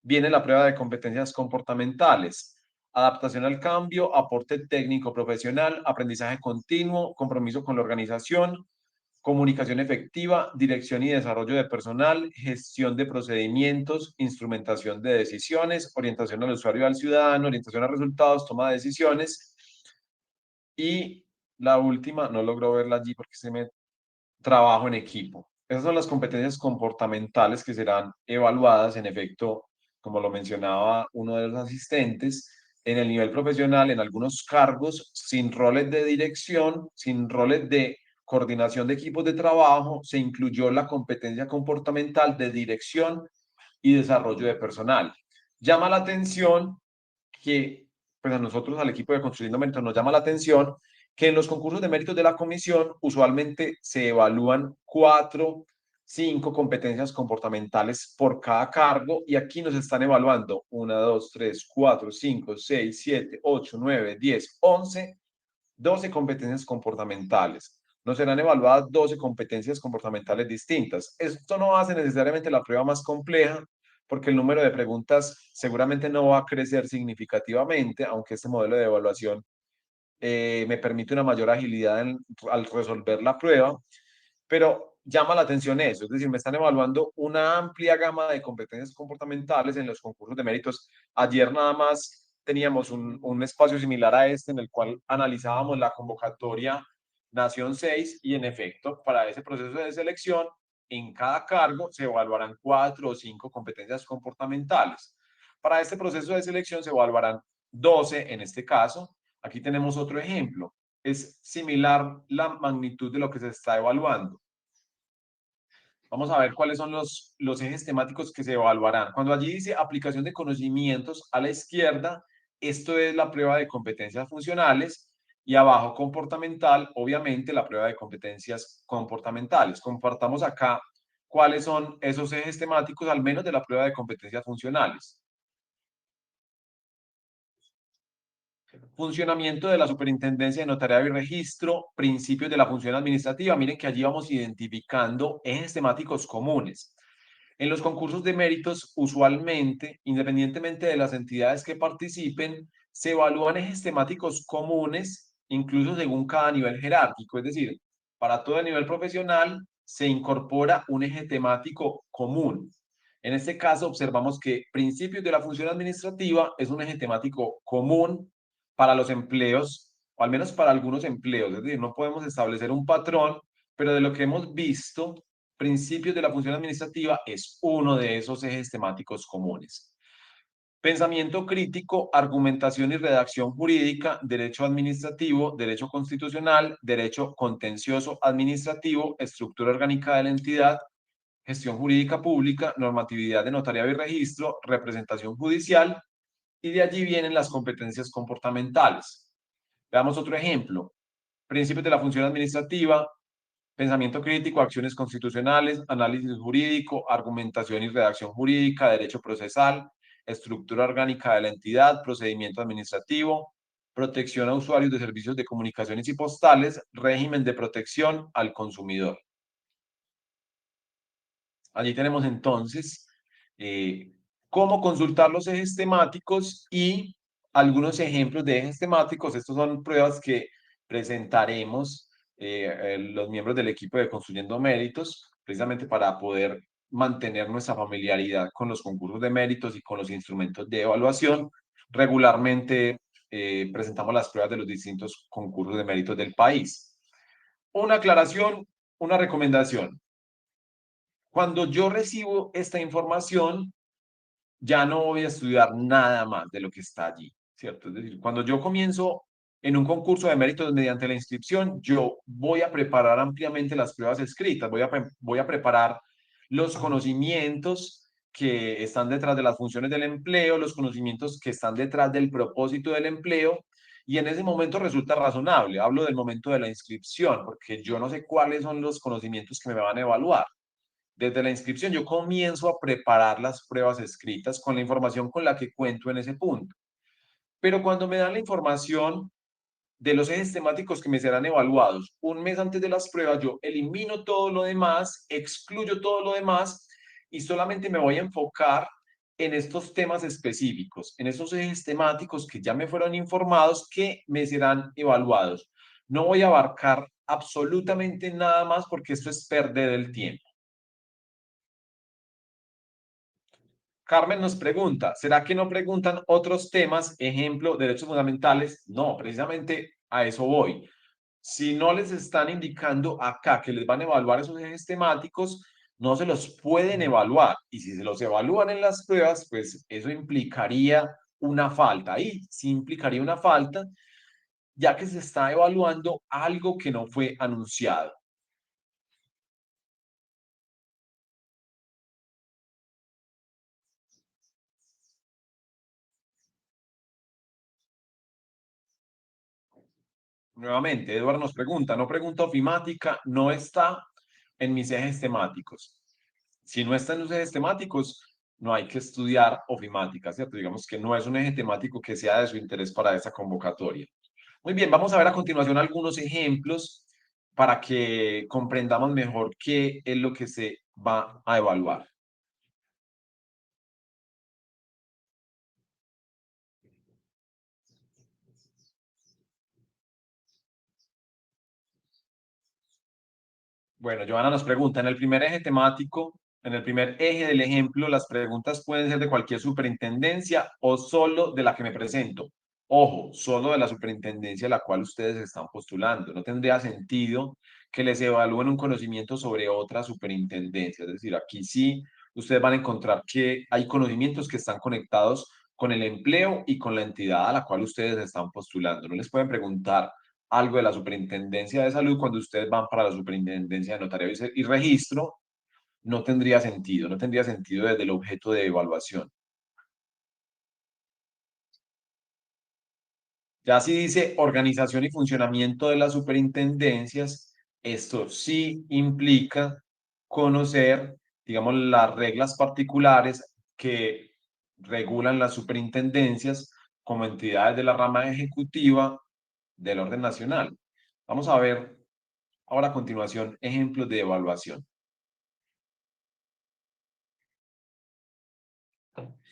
viene la prueba de competencias comportamentales, adaptación al cambio, aporte técnico profesional, aprendizaje continuo, compromiso con la organización, comunicación efectiva, dirección y desarrollo de personal, gestión de procedimientos, instrumentación de decisiones, orientación al usuario y al ciudadano, orientación a resultados, toma de decisiones. Y la última, no logro verla allí porque se me trabajo en equipo. Esas son las competencias comportamentales que serán evaluadas, en efecto, como lo mencionaba uno de los asistentes, en el nivel profesional, en algunos cargos, sin roles de dirección, sin roles de coordinación de equipos de trabajo, se incluyó la competencia comportamental de dirección y desarrollo de personal. Llama la atención que, pues a nosotros, al equipo de Construyendo Méritos, nos llama la atención que en los concursos de méritos de la comisión usualmente se evalúan 4, 5 competencias comportamentales por cada cargo y aquí nos están evaluando 1, 2, 3, 4, 5, 6, 7, 8, 9, 10, 11, 12 competencias comportamentales. Nos serán evaluadas 12 competencias comportamentales distintas. Esto no hace necesariamente la prueba más compleja, porque el número de preguntas seguramente no va a crecer significativamente, aunque este modelo de evaluación me permite una mayor agilidad al resolver la prueba, pero llama la atención eso, es decir, me están evaluando una amplia gama de competencias comportamentales en los concursos de méritos. Ayer nada más teníamos un espacio similar a este en el cual analizábamos la convocatoria Nación 6 y en efecto, para ese proceso de selección, en cada cargo se evaluarán 4 o 5 competencias comportamentales. Para este proceso de selección se evaluarán 12 en este caso. Aquí tenemos otro ejemplo. Es similar la magnitud de lo que se está evaluando. Vamos a ver cuáles son los ejes temáticos que se evaluarán. Cuando allí dice aplicación de conocimientos a la izquierda, esto es la prueba de competencias funcionales y abajo comportamental, obviamente la prueba de competencias comportamentales. Compartamos acá cuáles son esos ejes temáticos, al menos de la prueba de competencias funcionales. Funcionamiento de la Superintendencia de Notariado y Registro, principios de la función administrativa. Miren que allí vamos identificando ejes temáticos comunes. En los concursos de méritos, usualmente, independientemente de las entidades que participen, se evalúan ejes temáticos comunes, incluso según cada nivel jerárquico. Es decir, para todo el nivel profesional se incorpora un eje temático común. En este caso, observamos que principios de la función administrativa es un eje temático común para los empleos o al menos para algunos empleos. Es decir, no podemos establecer un patrón, pero de lo que hemos visto, principios de la función administrativa es uno de esos ejes temáticos comunes. Pensamiento crítico, argumentación y redacción jurídica, derecho administrativo, derecho constitucional, derecho contencioso administrativo, estructura orgánica de la entidad, gestión jurídica pública, normatividad de notariado y registro, representación judicial, y de allí vienen las competencias comportamentales. Veamos otro ejemplo. Principios de la función administrativa, pensamiento crítico, acciones constitucionales, análisis jurídico, argumentación y redacción jurídica, derecho procesal, estructura orgánica de la entidad, procedimiento administrativo, protección a usuarios de servicios de comunicaciones y postales, régimen de protección al consumidor. Allí tenemos entonces cómo consultar los ejes temáticos y algunos ejemplos de ejes temáticos. Estos son pruebas que presentaremos los miembros del equipo de Construyendo Méritos, precisamente para poder mantener nuestra familiaridad con los concursos de méritos y con los instrumentos de evaluación. Regularmente presentamos las pruebas de los distintos concursos de méritos del país. Una aclaración, una recomendación. Cuando yo recibo esta información, ya no voy a estudiar nada más de lo que está allí, ¿cierto? Es decir, cuando yo comienzo en un concurso de méritos mediante la inscripción, yo voy a preparar ampliamente las pruebas escritas, voy a preparar los conocimientos que están detrás de las funciones del empleo, los conocimientos que están detrás del propósito del empleo, y en ese momento resulta razonable. Hablo del momento de la inscripción, porque yo no sé cuáles son los conocimientos que me van a evaluar. Desde la inscripción yo comienzo a preparar las pruebas escritas con la información con la que cuento en ese punto. Pero cuando me dan la información de los ejes temáticos que me serán evaluados un mes antes de las pruebas, yo elimino todo lo demás, excluyo todo lo demás y solamente me voy a enfocar en estos temas específicos, en esos ejes temáticos que ya me fueron informados que me serán evaluados. No voy a abarcar absolutamente nada más porque esto es perder el tiempo. Carmen nos pregunta, ¿será que no preguntan otros temas, ejemplo, derechos fundamentales? No, precisamente a eso voy. Si no les están indicando acá que les van a evaluar esos ejes temáticos, no se los pueden evaluar. Y si se los evalúan en las pruebas, pues eso implicaría una falta. Ahí sí implicaría una falta, ya que se está evaluando algo que no fue anunciado. Nuevamente, Eduardo nos pregunta, no pregunta ofimática, no está en mis ejes temáticos. Si no está en los ejes temáticos, no hay que estudiar ofimática, ¿cierto? Digamos que no es un eje temático que sea de su interés para esa convocatoria. Muy bien, vamos a ver a continuación algunos ejemplos para que comprendamos mejor qué es lo que se va a evaluar. Bueno, Joana nos pregunta, en el primer eje temático, en el primer eje del ejemplo, las preguntas pueden ser de cualquier superintendencia o solo de la que me presento. Ojo, solo de la superintendencia a la cual ustedes están postulando. No tendría sentido que les evalúen un conocimiento sobre otra superintendencia. Es decir, aquí sí ustedes van a encontrar que hay conocimientos que están conectados con el empleo y con la entidad a la cual ustedes están postulando. No les pueden preguntar algo de la Superintendencia de Salud cuando ustedes van para la Superintendencia de Notariado y Registro, no tendría sentido, no tendría sentido desde el objeto de evaluación. Ya si dice organización y funcionamiento de las superintendencias, esto sí implica conocer, digamos, las reglas particulares que regulan las superintendencias como entidades de la rama ejecutiva del orden nacional. Vamos a ver ahora a continuación ejemplos de evaluación.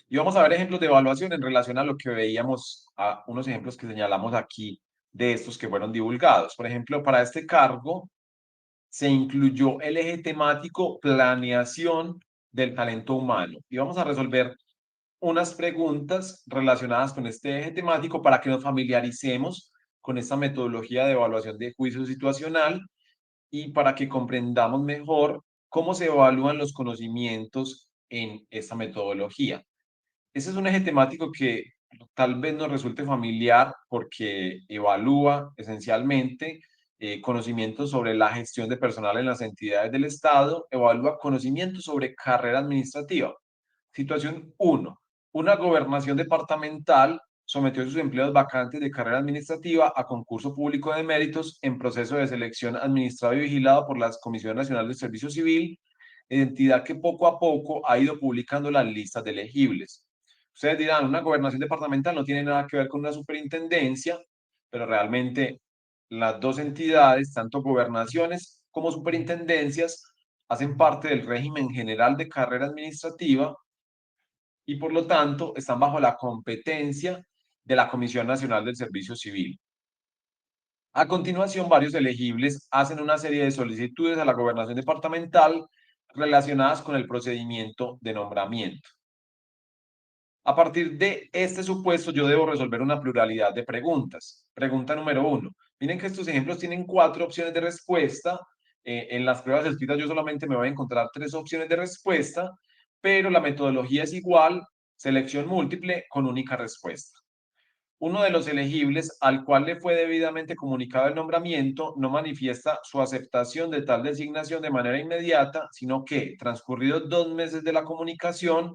Y vamos a ver ejemplos de evaluación en relación a lo que veíamos, a unos ejemplos que señalamos aquí de estos que fueron divulgados. Por ejemplo, para este cargo se incluyó el eje temático planeación del talento humano. Y vamos a resolver unas preguntas relacionadas con este eje temático para que nos familiaricemos con esta metodología de evaluación de juicio situacional y para que comprendamos mejor cómo se evalúan los conocimientos en esta metodología. Ese es un eje temático que tal vez nos resulte familiar porque evalúa esencialmente conocimientos sobre la gestión de personal en las entidades del Estado, evalúa conocimientos sobre carrera administrativa. Situación uno: una gobernación departamental sometió sus empleos vacantes de carrera administrativa a concurso público de méritos en proceso de selección administrado y vigilado por la Comisión Nacional del Servicio Civil, entidad que poco a poco ha ido publicando las listas de elegibles. Ustedes dirán, una gobernación departamental no tiene nada que ver con una superintendencia, pero realmente las dos entidades, tanto gobernaciones como superintendencias, hacen parte del régimen general de carrera administrativa y por lo tanto están bajo la competencia de la Comisión Nacional del Servicio Civil. A continuación, varios elegibles hacen una serie de solicitudes a la gobernación departamental relacionadas con el procedimiento de nombramiento. A partir de este supuesto, yo debo resolver una pluralidad de preguntas. Pregunta número uno. Miren que estos ejemplos tienen 4 opciones de respuesta. En las pruebas escritas yo solamente me voy a encontrar 3 opciones de respuesta, pero la metodología es igual, selección múltiple con única respuesta. Uno de los elegibles al cual le fue debidamente comunicado el nombramiento no manifiesta su aceptación de tal designación de manera inmediata, sino que, transcurridos 2 meses de la comunicación,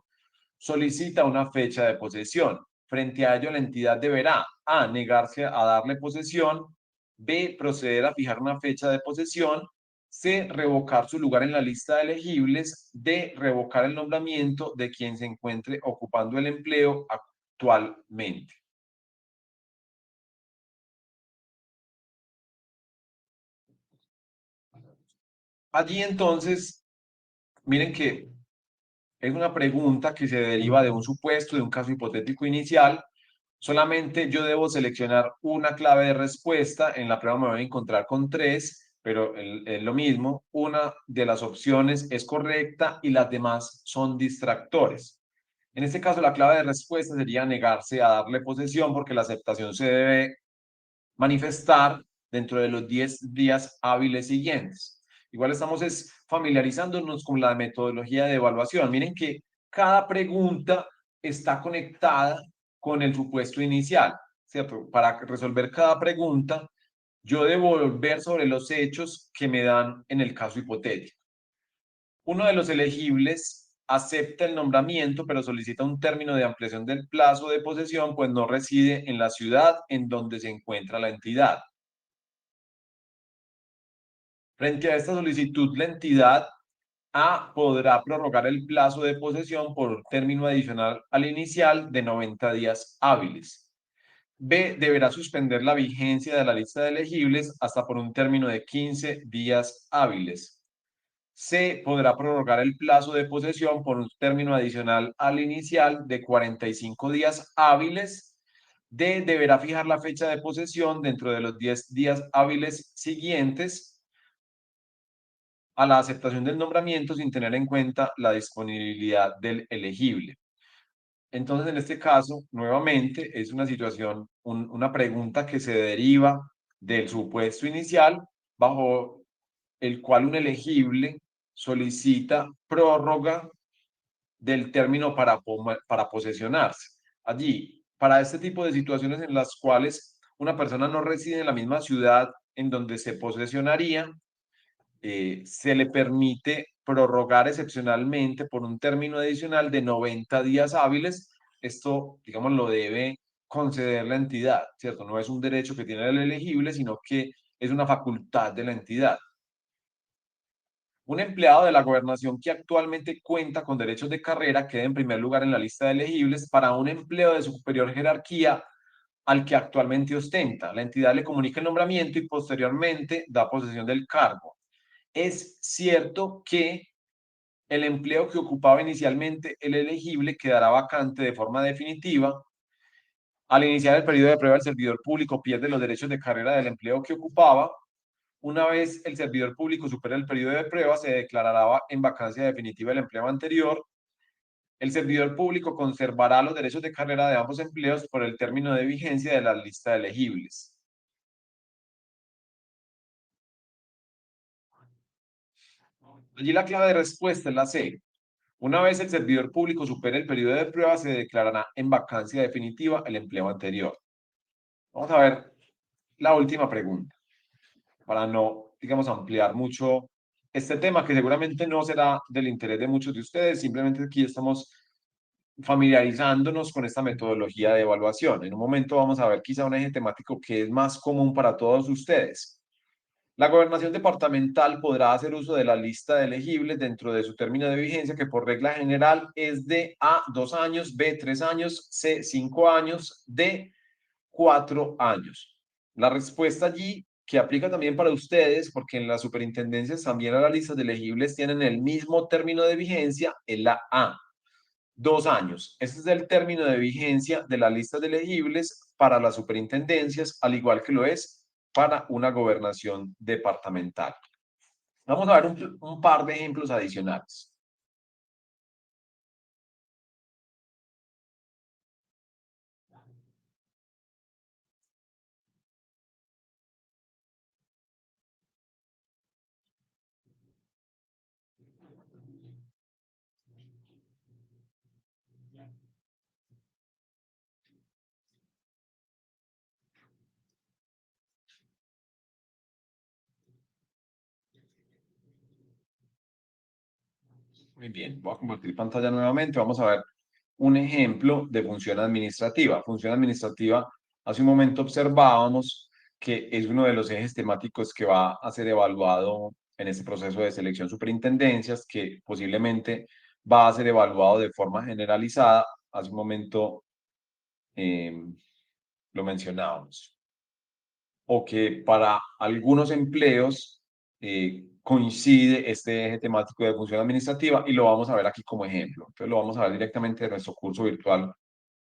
solicita una fecha de posesión. Frente a ello, la entidad deberá A, negarse a darle posesión, B, proceder a fijar una fecha de posesión, C, revocar su lugar en la lista de elegibles, D, revocar el nombramiento de quien se encuentre ocupando el empleo actualmente. Allí entonces, miren que es una pregunta que se deriva de un supuesto, de un caso hipotético inicial. Solamente yo debo seleccionar una clave de respuesta. En la prueba me voy a encontrar con 3, pero es lo mismo. Una de las opciones es correcta y las demás son distractores. En este caso, la clave de respuesta sería negarse a darle posesión porque la aceptación se debe manifestar dentro de los 10 días hábiles siguientes. Igual estamos familiarizándonos con la metodología de evaluación. Miren que cada pregunta está conectada con el supuesto inicial, ¿cierto? Para resolver cada pregunta, yo debo volver sobre los hechos que me dan en el caso hipotético. Uno de los elegibles acepta el nombramiento, pero solicita un término de ampliación del plazo de posesión, pues no reside en la ciudad en donde se encuentra la entidad. Frente a esta solicitud, la entidad A podrá prorrogar el plazo de posesión por un término adicional al inicial de 90 días hábiles. B deberá suspender la vigencia de la lista de elegibles hasta por un término de 15 días hábiles. C podrá prorrogar el plazo de posesión por un término adicional al inicial de 45 días hábiles. D deberá fijar la fecha de posesión dentro de los 10 días hábiles siguientes a la aceptación del nombramiento sin tener en cuenta la disponibilidad del elegible. Entonces, en este caso, nuevamente, es una situación, una pregunta que se deriva del supuesto inicial bajo el cual un elegible solicita prórroga del término para posesionarse. Allí, para este tipo de situaciones en las cuales una persona no reside en la misma ciudad en donde se posesionaría, se le permite prorrogar excepcionalmente por un término adicional de 90 días hábiles. Esto, digamos, lo debe conceder la entidad, ¿cierto? No es un derecho que tiene el elegible, sino que es una facultad de la entidad. Un empleado de la gobernación que actualmente cuenta con derechos de carrera queda en primer lugar en la lista de elegibles para un empleo de superior jerarquía al que actualmente ostenta. La entidad le comunica el nombramiento y posteriormente da posesión del cargo. Es cierto que el empleo que ocupaba inicialmente el elegible quedará vacante de forma definitiva. Al iniciar el periodo de prueba, el servidor público pierde los derechos de carrera del empleo que ocupaba. Una vez el servidor público supere el periodo de prueba, se declarará en vacancia definitiva el empleo anterior. El servidor público conservará los derechos de carrera de ambos empleos por el término de vigencia de la lista de elegibles. Allí la clave de respuesta es la C. Una vez el servidor público supere el periodo de prueba, se declarará en vacancia definitiva el empleo anterior. Vamos a ver la última pregunta, para no, digamos, ampliar mucho este tema, que seguramente no será del interés de muchos de ustedes. Simplemente aquí estamos familiarizándonos con esta metodología de evaluación. En un momento vamos a ver quizá un eje temático que es más común para todos ustedes. La gobernación departamental podrá hacer uso de la lista de elegibles dentro de su término de vigencia, que por regla general es de A, 2 años, B, 3 años, C, 5 años, D, 4 años. La respuesta allí, que aplica también para ustedes, porque en las superintendencias también las listas de elegibles tienen el mismo término de vigencia, es la A, 2 años. Este es el término de vigencia de la lista de elegibles para las superintendencias, al igual que lo es para una gobernación departamental. Vamos a ver un par de ejemplos adicionales. Muy bien, voy a compartir pantalla nuevamente. Vamos a ver un ejemplo de función administrativa. Función administrativa, hace un momento observábamos que es uno de los ejes temáticos que va a ser evaluado en este proceso de selección superintendencias, que posiblemente va a ser evaluado de forma generalizada. Hace un momento eh, lo mencionábamos. O que para algunos empleos coincide este eje temático de función administrativa, y lo vamos a ver aquí como ejemplo. Entonces lo vamos a ver directamente de nuestro curso virtual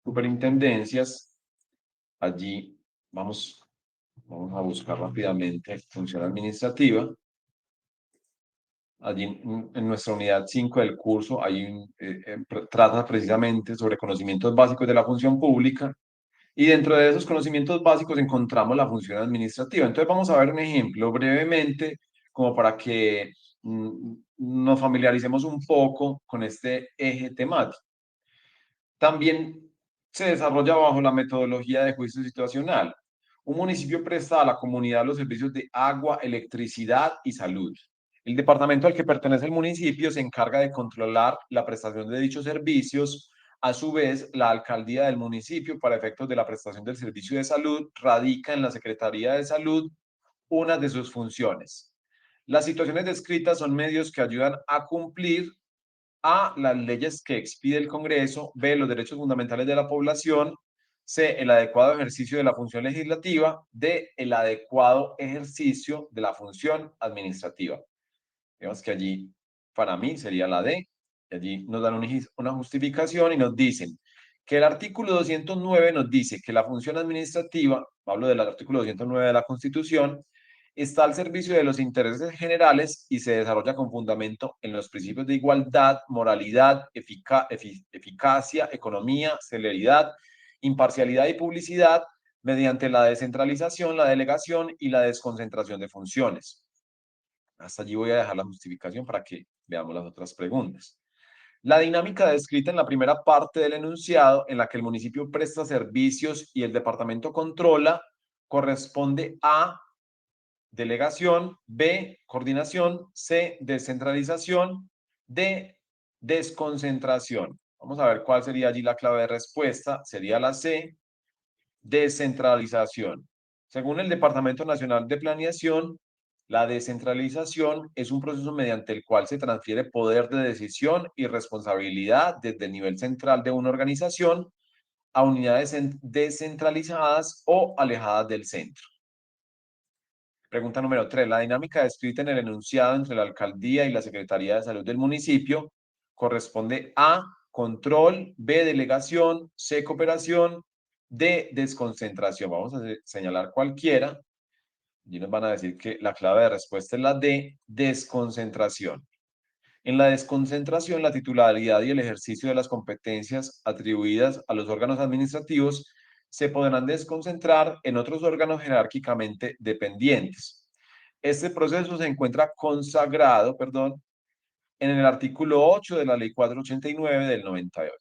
Superintendencias. Allí vamos a buscar rápidamente función administrativa. Allí en nuestra unidad 5 del curso trata precisamente sobre conocimientos básicos de la función pública, y dentro de esos conocimientos básicos encontramos la función administrativa. Entonces vamos a ver un ejemplo brevemente, como para que nos familiaricemos un poco con este eje temático. También se desarrolla bajo la metodología de juicio situacional. Un municipio presta a la comunidad los servicios de agua, electricidad y salud. El departamento al que pertenece el municipio se encarga de controlar la prestación de dichos servicios. A su vez, la alcaldía del municipio, para efectos de la prestación del servicio de salud, radica en la Secretaría de Salud, una de sus funciones. Las situaciones descritas son medios que ayudan a cumplir: A, las leyes que expide el Congreso; B, los derechos fundamentales de la población; C, el adecuado ejercicio de la función legislativa; D, el adecuado ejercicio de la función administrativa. Digamos que allí, para mí, sería la D. Y allí nos dan una justificación y nos dicen que el artículo 209 nos dice que la función administrativa, hablo del artículo 209 de la Constitución, está al servicio de los intereses generales y se desarrolla con fundamento en los principios de igualdad, moralidad, eficacia, economía, celeridad, imparcialidad y publicidad, mediante la descentralización, la delegación y la desconcentración de funciones. Hasta allí voy a dejar la justificación para que veamos las otras preguntas. La dinámica descrita en la primera parte del enunciado, en la que el municipio presta servicios y el departamento controla, corresponde a delegación; B, coordinación; C, descentralización; D, desconcentración. Vamos a ver cuál sería allí la clave de respuesta. Sería la C, descentralización. Según el Departamento Nacional de Planeación, la descentralización es un proceso mediante el cual se transfiere poder de decisión y responsabilidad desde el nivel central de una organización a unidades descentralizadas o alejadas del centro. Pregunta número 3. La dinámica descrita en el enunciado entre la alcaldía y la Secretaría de Salud del municipio corresponde a control; B, delegación; C, cooperación; D, desconcentración. Vamos a señalar cualquiera y nos van a decir que la clave de respuesta es la D, desconcentración. En la desconcentración, la titularidad y el ejercicio de las competencias atribuidas a los órganos administrativos se podrán desconcentrar en otros órganos jerárquicamente dependientes. Este proceso se encuentra consagrado, en el artículo 8 de la Ley 489 del 98.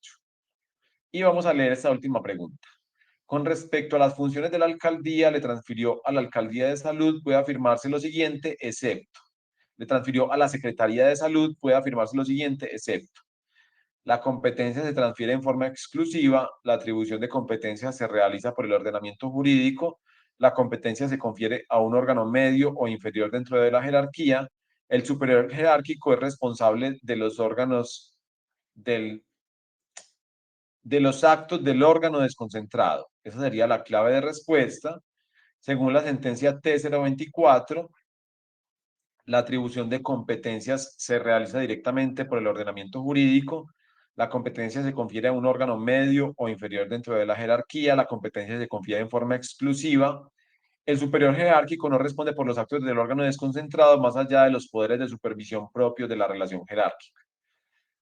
Y vamos a leer esta última pregunta. Con respecto a las funciones de la alcaldía, le transfirió a la alcaldía de salud, puede afirmarse lo siguiente, excepto. Le transfirió a la Secretaría de Salud, puede afirmarse lo siguiente, excepto. La competencia se transfiere en forma exclusiva, la atribución de competencia se realiza por el ordenamiento jurídico, la competencia se confiere a un órgano medio o inferior dentro de la jerarquía, el superior jerárquico es responsable de los órganos de los actos del órgano desconcentrado. Esa sería la clave de respuesta. Según la sentencia T024, la atribución de competencias se realiza directamente por el ordenamiento jurídico. La competencia se confiere a un órgano medio o inferior dentro de la jerarquía. La competencia se confiere en forma exclusiva. El superior jerárquico no responde por los actos del órgano desconcentrado más allá de los poderes de supervisión propios de la relación jerárquica.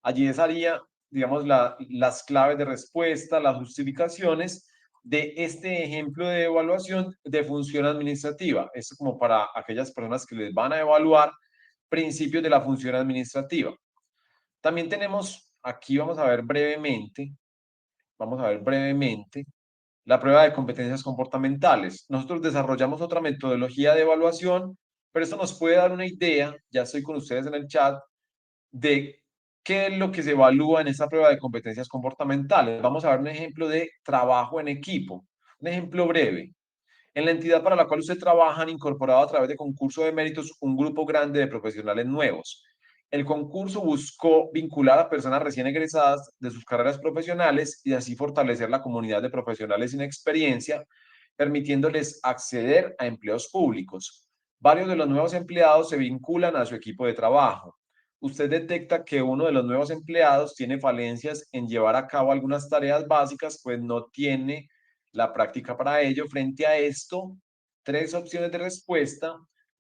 Allí estaría, digamos, las claves de respuesta, las justificaciones de este ejemplo de evaluación de función administrativa. Esto como para aquellas personas que les van a evaluar principios de la función administrativa. También tenemos, aquí vamos a ver brevemente la prueba de competencias comportamentales. Nosotros desarrollamos otra metodología de evaluación, pero esto nos puede dar una idea, ya estoy con ustedes en el chat, de qué es lo que se evalúa en esta prueba de competencias comportamentales. Vamos a ver un ejemplo de trabajo en equipo, un ejemplo breve. En la entidad para la cual usted trabaja han incorporado a través de concurso de méritos un grupo grande de profesionales nuevos. El concurso buscó vincular a personas recién egresadas de sus carreras profesionales y así fortalecer la comunidad de profesionales sin experiencia, permitiéndoles acceder a empleos públicos. Varios de los nuevos empleados se vinculan a su equipo de trabajo. Usted detecta que uno de los nuevos empleados tiene falencias en llevar a cabo algunas tareas básicas, pues no tiene la práctica para ello. Frente a esto, tres opciones de respuesta.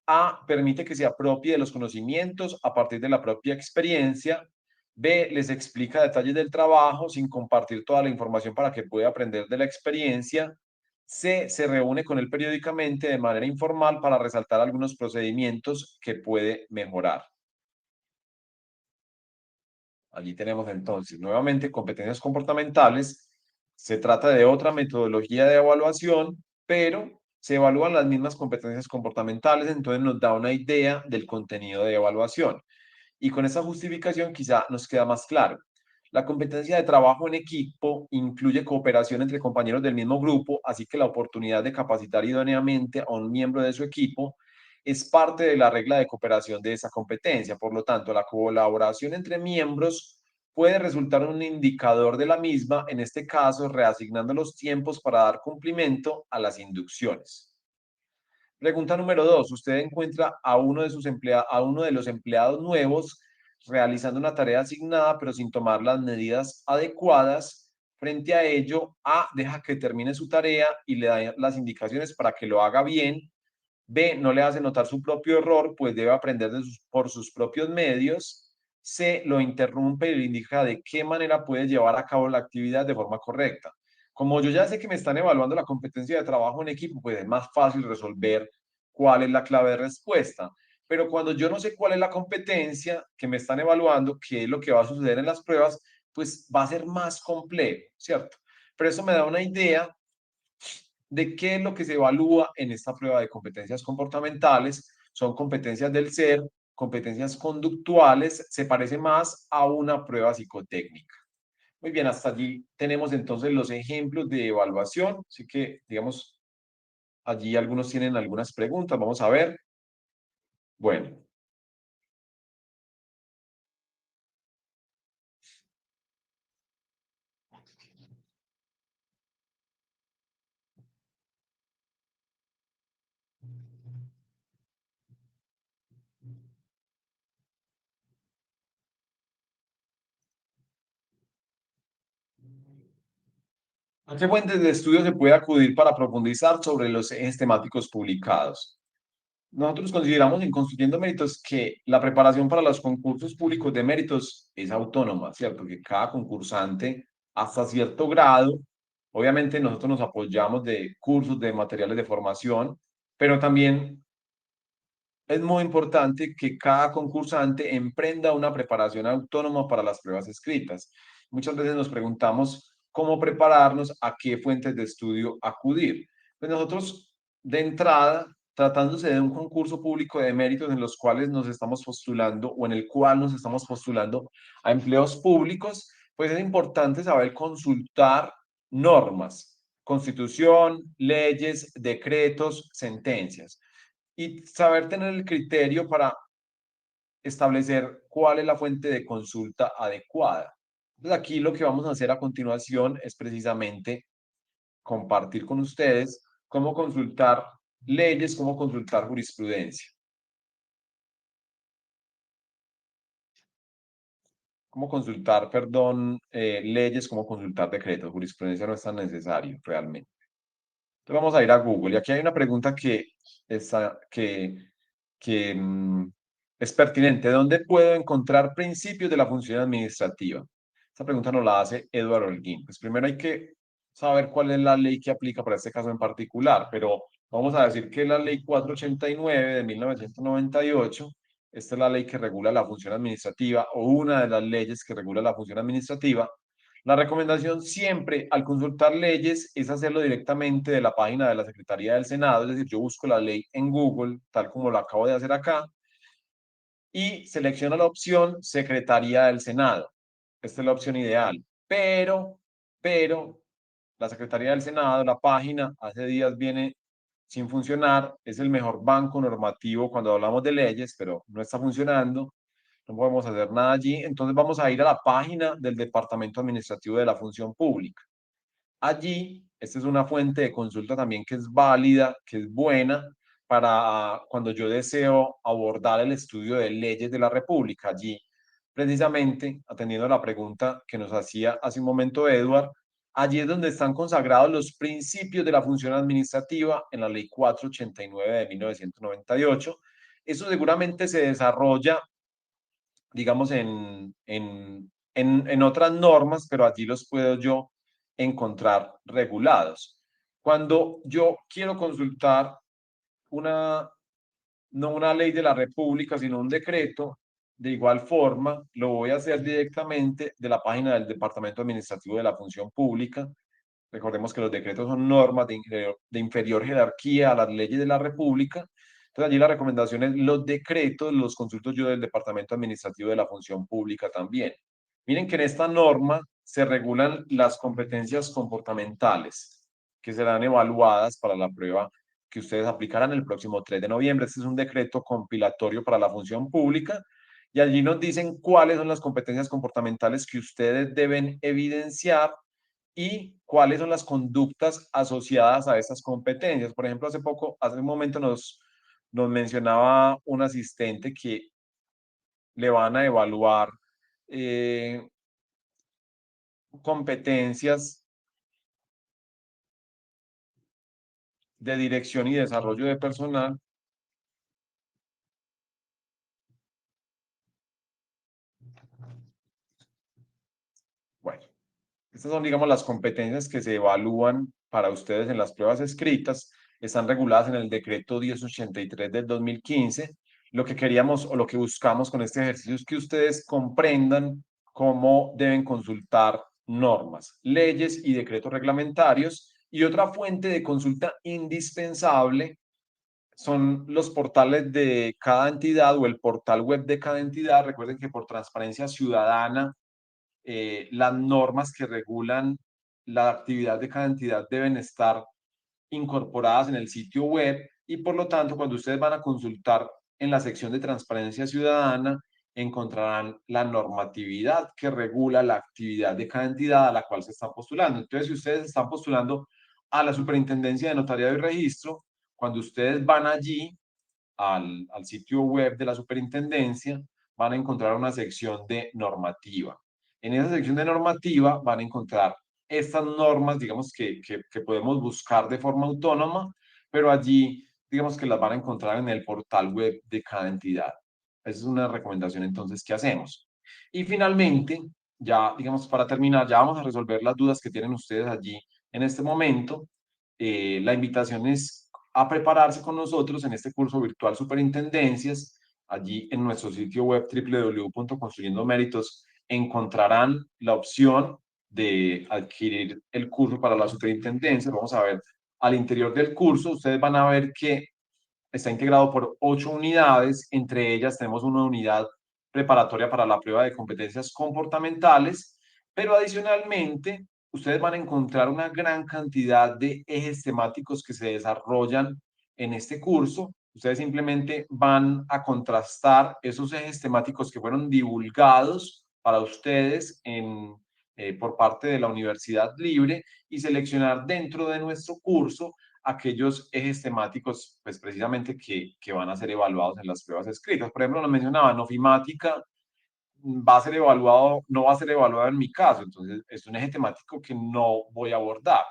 A, permite que se apropie de los conocimientos a partir de la propia experiencia. B, les explica detalles del trabajo sin compartir toda la información para que pueda aprender de la experiencia. C, se reúne con él periódicamente de manera informal para resaltar algunos procedimientos que puede mejorar. Allí tenemos entonces nuevamente competencias comportamentales. Se trata de otra metodología de evaluación, pero se evalúan las mismas competencias comportamentales, entonces nos da una idea del contenido de evaluación. Y con esa justificación quizá nos queda más claro. La competencia de trabajo en equipo incluye cooperación entre compañeros del mismo grupo, así que la oportunidad de capacitar idóneamente a un miembro de su equipo es parte de la regla de cooperación de esa competencia. Por lo tanto, la colaboración entre miembros puede resultar un indicador de la misma, en este caso, reasignando los tiempos para dar cumplimiento a las inducciones. Pregunta número 2. Usted encuentra a uno de los empleados nuevos realizando una tarea asignada, pero sin tomar las medidas adecuadas. Frente a ello, A, deja que termine su tarea y le da las indicaciones para que lo haga bien. B, no le hace notar su propio error, pues debe aprender por sus propios medios. C, lo interrumpe y le indica de qué manera puede llevar a cabo la actividad de forma correcta. Como yo ya sé que me están evaluando la competencia de trabajo en equipo, pues es más fácil resolver cuál es la clave de respuesta. Pero cuando yo no sé cuál es la competencia que me están evaluando, qué es lo que va a suceder en las pruebas, pues va a ser más complejo, ¿cierto? Pero eso me da una idea de qué es lo que se evalúa en esta prueba de competencias comportamentales. Son competencias del ser, competencias conductuales, se parece más a una prueba psicotécnica. Muy bien, hasta allí tenemos entonces los ejemplos de evaluación, así que, digamos, allí algunos tienen algunas preguntas, vamos a ver. Bueno, ¿a qué fuentes de estudio se puede acudir para profundizar sobre los ejes temáticos publicados? Nosotros consideramos en Construyendo Méritos que la preparación para los concursos públicos de méritos es autónoma, ¿cierto? Que cada concursante, hasta cierto grado, obviamente nosotros nos apoyamos de cursos, de materiales de formación, pero también es muy importante que cada concursante emprenda una preparación autónoma para las pruebas escritas. Muchas veces nos preguntamos cómo prepararnos, a qué fuentes de estudio acudir. Pues nosotros, de entrada, tratándose de un concurso público de méritos en los cuales nos estamos postulando o en el cual nos estamos postulando a empleos públicos, pues es importante saber consultar normas, constitución, leyes, decretos, sentencias y saber tener el criterio para establecer cuál es la fuente de consulta adecuada. Entonces, aquí lo que vamos a hacer a continuación es precisamente compartir con ustedes cómo consultar leyes, cómo consultar jurisprudencia, cómo consultar, perdón, leyes, cómo consultar decretos. Jurisprudencia no es tan necesario realmente. Entonces vamos a ir a Google y aquí hay una pregunta que es pertinente. ¿Dónde puedo encontrar principios de la función administrativa? Esta pregunta nos la hace Edward Holguín. Pues primero hay que saber cuál es la ley que aplica para este caso en particular, pero vamos a decir que la ley 489 de 1998, esta es la ley que regula la función administrativa o una de las leyes que regula la función administrativa. La recomendación siempre al consultar leyes es hacerlo directamente de la página de la Secretaría del Senado, es decir, yo busco la ley en Google, tal como lo acabo de hacer acá, y selecciono la opción Secretaría del Senado. Esta es la opción ideal. Pero, la Secretaría del Senado, la página, hace días viene sin funcionar, es el mejor banco normativo cuando hablamos de leyes, pero no está funcionando, no podemos hacer nada allí, entonces vamos a ir a la página del Departamento Administrativo de la Función Pública. Allí, esta es una fuente de consulta también que es válida, que es buena para cuando yo deseo abordar el estudio de leyes de la República. Allí, precisamente, atendiendo a la pregunta que nos hacía hace un momento Edward, allí es donde están consagrados los principios de la función administrativa en la Ley 489 de 1998. Eso seguramente se desarrolla, digamos, en otras normas, pero allí los puedo yo encontrar regulados. Cuando yo quiero consultar una, no una ley de la República, sino un decreto, de igual forma, lo voy a hacer directamente de la página del Departamento Administrativo de la Función Pública. Recordemos que los decretos son normas de inferior jerarquía a las leyes de la República. Entonces, allí la recomendación es los decretos, los consulto yo del Departamento Administrativo de la Función Pública también. Miren que en esta norma se regulan las competencias comportamentales que serán evaluadas para la prueba que ustedes aplicarán el próximo 3 de noviembre. Este es un decreto compilatorio para la función pública y allí nos dicen cuáles son las competencias comportamentales que ustedes deben evidenciar y cuáles son las conductas asociadas a estas competencias. Por ejemplo, hace un momento nos mencionaba un asistente que le van a evaluar eh, competencias de dirección y desarrollo de personal. Bueno, estas son, digamos, las competencias que se evalúan para ustedes en las pruebas escritas. Están reguladas en el decreto 1083 del 2015. Lo que queríamos o lo que buscamos con este ejercicio es que ustedes comprendan cómo deben consultar normas, leyes y decretos reglamentarios. Y otra fuente de consulta indispensable son los portales de cada entidad o el portal web de cada entidad. Recuerden que por transparencia ciudadana las normas que regulan la actividad de cada entidad deben estar incorporadas en el sitio web y por lo tanto cuando ustedes van a consultar en la sección de transparencia ciudadana encontrarán la normatividad que regula la actividad de cada entidad a la cual se están postulando. Entonces, si ustedes están postulando a la Superintendencia de Notariado y Registro, cuando ustedes van allí al sitio web de la superintendencia, van a encontrar una sección de normativa. En esa sección de normativa van a encontrar estas normas, digamos, que podemos buscar de forma autónoma, pero allí, digamos, que las van a encontrar en el portal web de cada entidad. Esa es una recomendación entonces que hacemos. Y finalmente, ya, digamos, para terminar, ya vamos a resolver las dudas que tienen ustedes allí en este momento. La invitación es a prepararse con nosotros en este curso virtual Superintendencias. Allí en nuestro sitio web www.construyendoméritos encontrarán la opción de adquirir el curso para la superintendencia. Vamos a ver al interior del curso, ustedes van a ver que está integrado por 8 unidades. Entre ellas tenemos una unidad preparatoria para la prueba de competencias comportamentales, pero adicionalmente ustedes van a encontrar una gran cantidad de ejes temáticos que se desarrollan en este curso. Ustedes simplemente van a contrastar esos ejes temáticos que fueron divulgados para ustedes por parte de la Universidad Libre y seleccionar dentro de nuestro curso aquellos ejes temáticos, pues precisamente que van a ser evaluados en las pruebas escritas. Por ejemplo, nos mencionaban, ofimática va a ser evaluado, no va a ser evaluado en mi caso, entonces es un eje temático que no voy a abordar.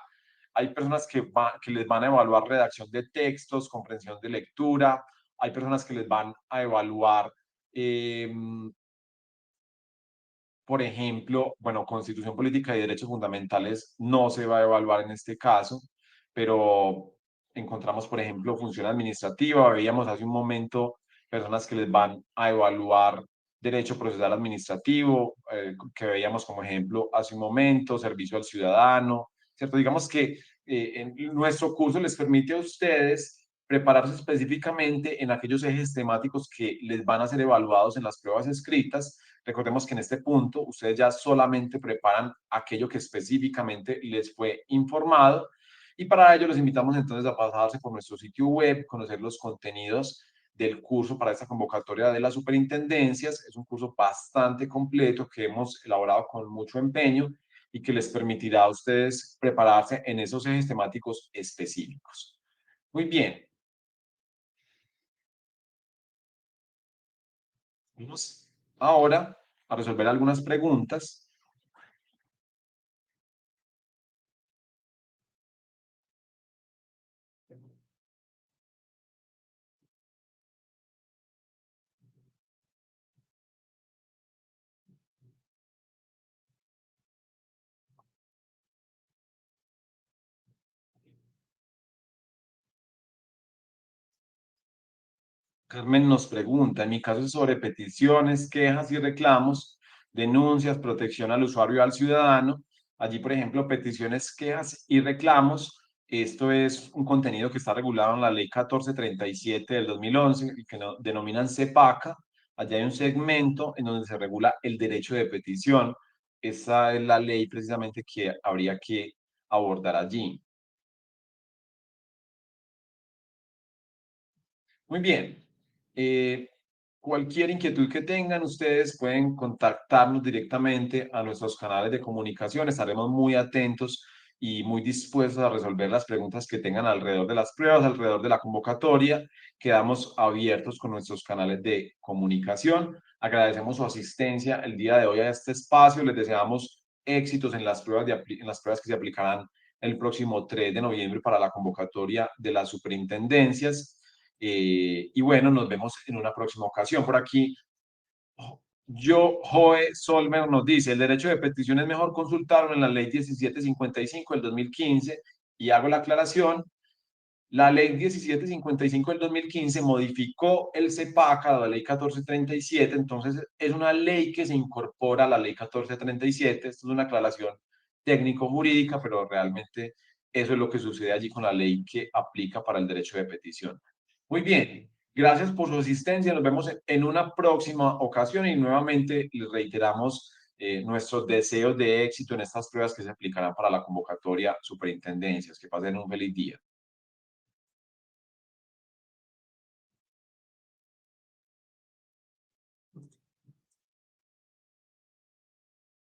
Hay personas que les van a evaluar redacción de textos, comprensión de lectura, hay personas que les van a evaluar eh, por ejemplo, bueno, Constitución Política y Derechos Fundamentales no se va a evaluar en este caso, pero encontramos, por ejemplo, función administrativa. Veíamos hace un momento personas que les van a evaluar Derecho Procesal Administrativo, que veíamos como ejemplo hace un momento, Servicio al Ciudadano, ¿cierto? Digamos que en nuestro curso les permite a ustedes prepararse específicamente en aquellos ejes temáticos que les van a ser evaluados en las pruebas escritas. Recordemos que en este punto ustedes ya solamente preparan aquello que específicamente les fue informado y para ello los invitamos entonces a pasarse por nuestro sitio web, conocer los contenidos del curso para esta convocatoria de las superintendencias. Es un curso bastante completo que hemos elaborado con mucho empeño y que les permitirá a ustedes prepararse en esos ejes temáticos específicos. Muy bien, vamos ahora a resolver algunas preguntas. Carmen nos pregunta, en mi caso es sobre peticiones, quejas y reclamos, denuncias, protección al usuario y al ciudadano. Allí, por ejemplo, peticiones, quejas y reclamos. Esto es un contenido que está regulado en la Ley 1437 del 2011, que denominan CEPACA. Allí hay un segmento en donde se regula el derecho de petición. Esa es la ley precisamente que habría que abordar allí. Muy bien. Eh, Cualquier inquietud que tengan, ustedes pueden contactarnos directamente a nuestros canales de comunicación. Estaremos muy atentos y muy dispuestos a resolver las preguntas que tengan alrededor de las pruebas, alrededor de la convocatoria. Quedamos abiertos con nuestros canales de comunicación. Agradecemos su asistencia el día de hoy a este espacio. Les deseamos éxitos en las pruebas, en las pruebas que se aplicarán el próximo 3 de noviembre para la convocatoria de las superintendencias. Y bueno, nos vemos en una próxima ocasión. Por aquí, Joe Solmer nos dice, el derecho de petición es mejor consultarlo en la ley 1755 del 2015 y hago la aclaración. La ley 1755 del 2015 modificó el CEPACA, la ley 1437, entonces es una ley que se incorpora a la ley 1437. Esto es una aclaración técnico-jurídica, pero realmente eso es lo que sucede allí con la ley que aplica para el derecho de petición. Muy bien, gracias por su asistencia. Nos vemos en una próxima ocasión y nuevamente les reiteramos nuestros deseos de éxito en estas pruebas que se aplicarán para la convocatoria superintendencias. Que pasen un feliz día.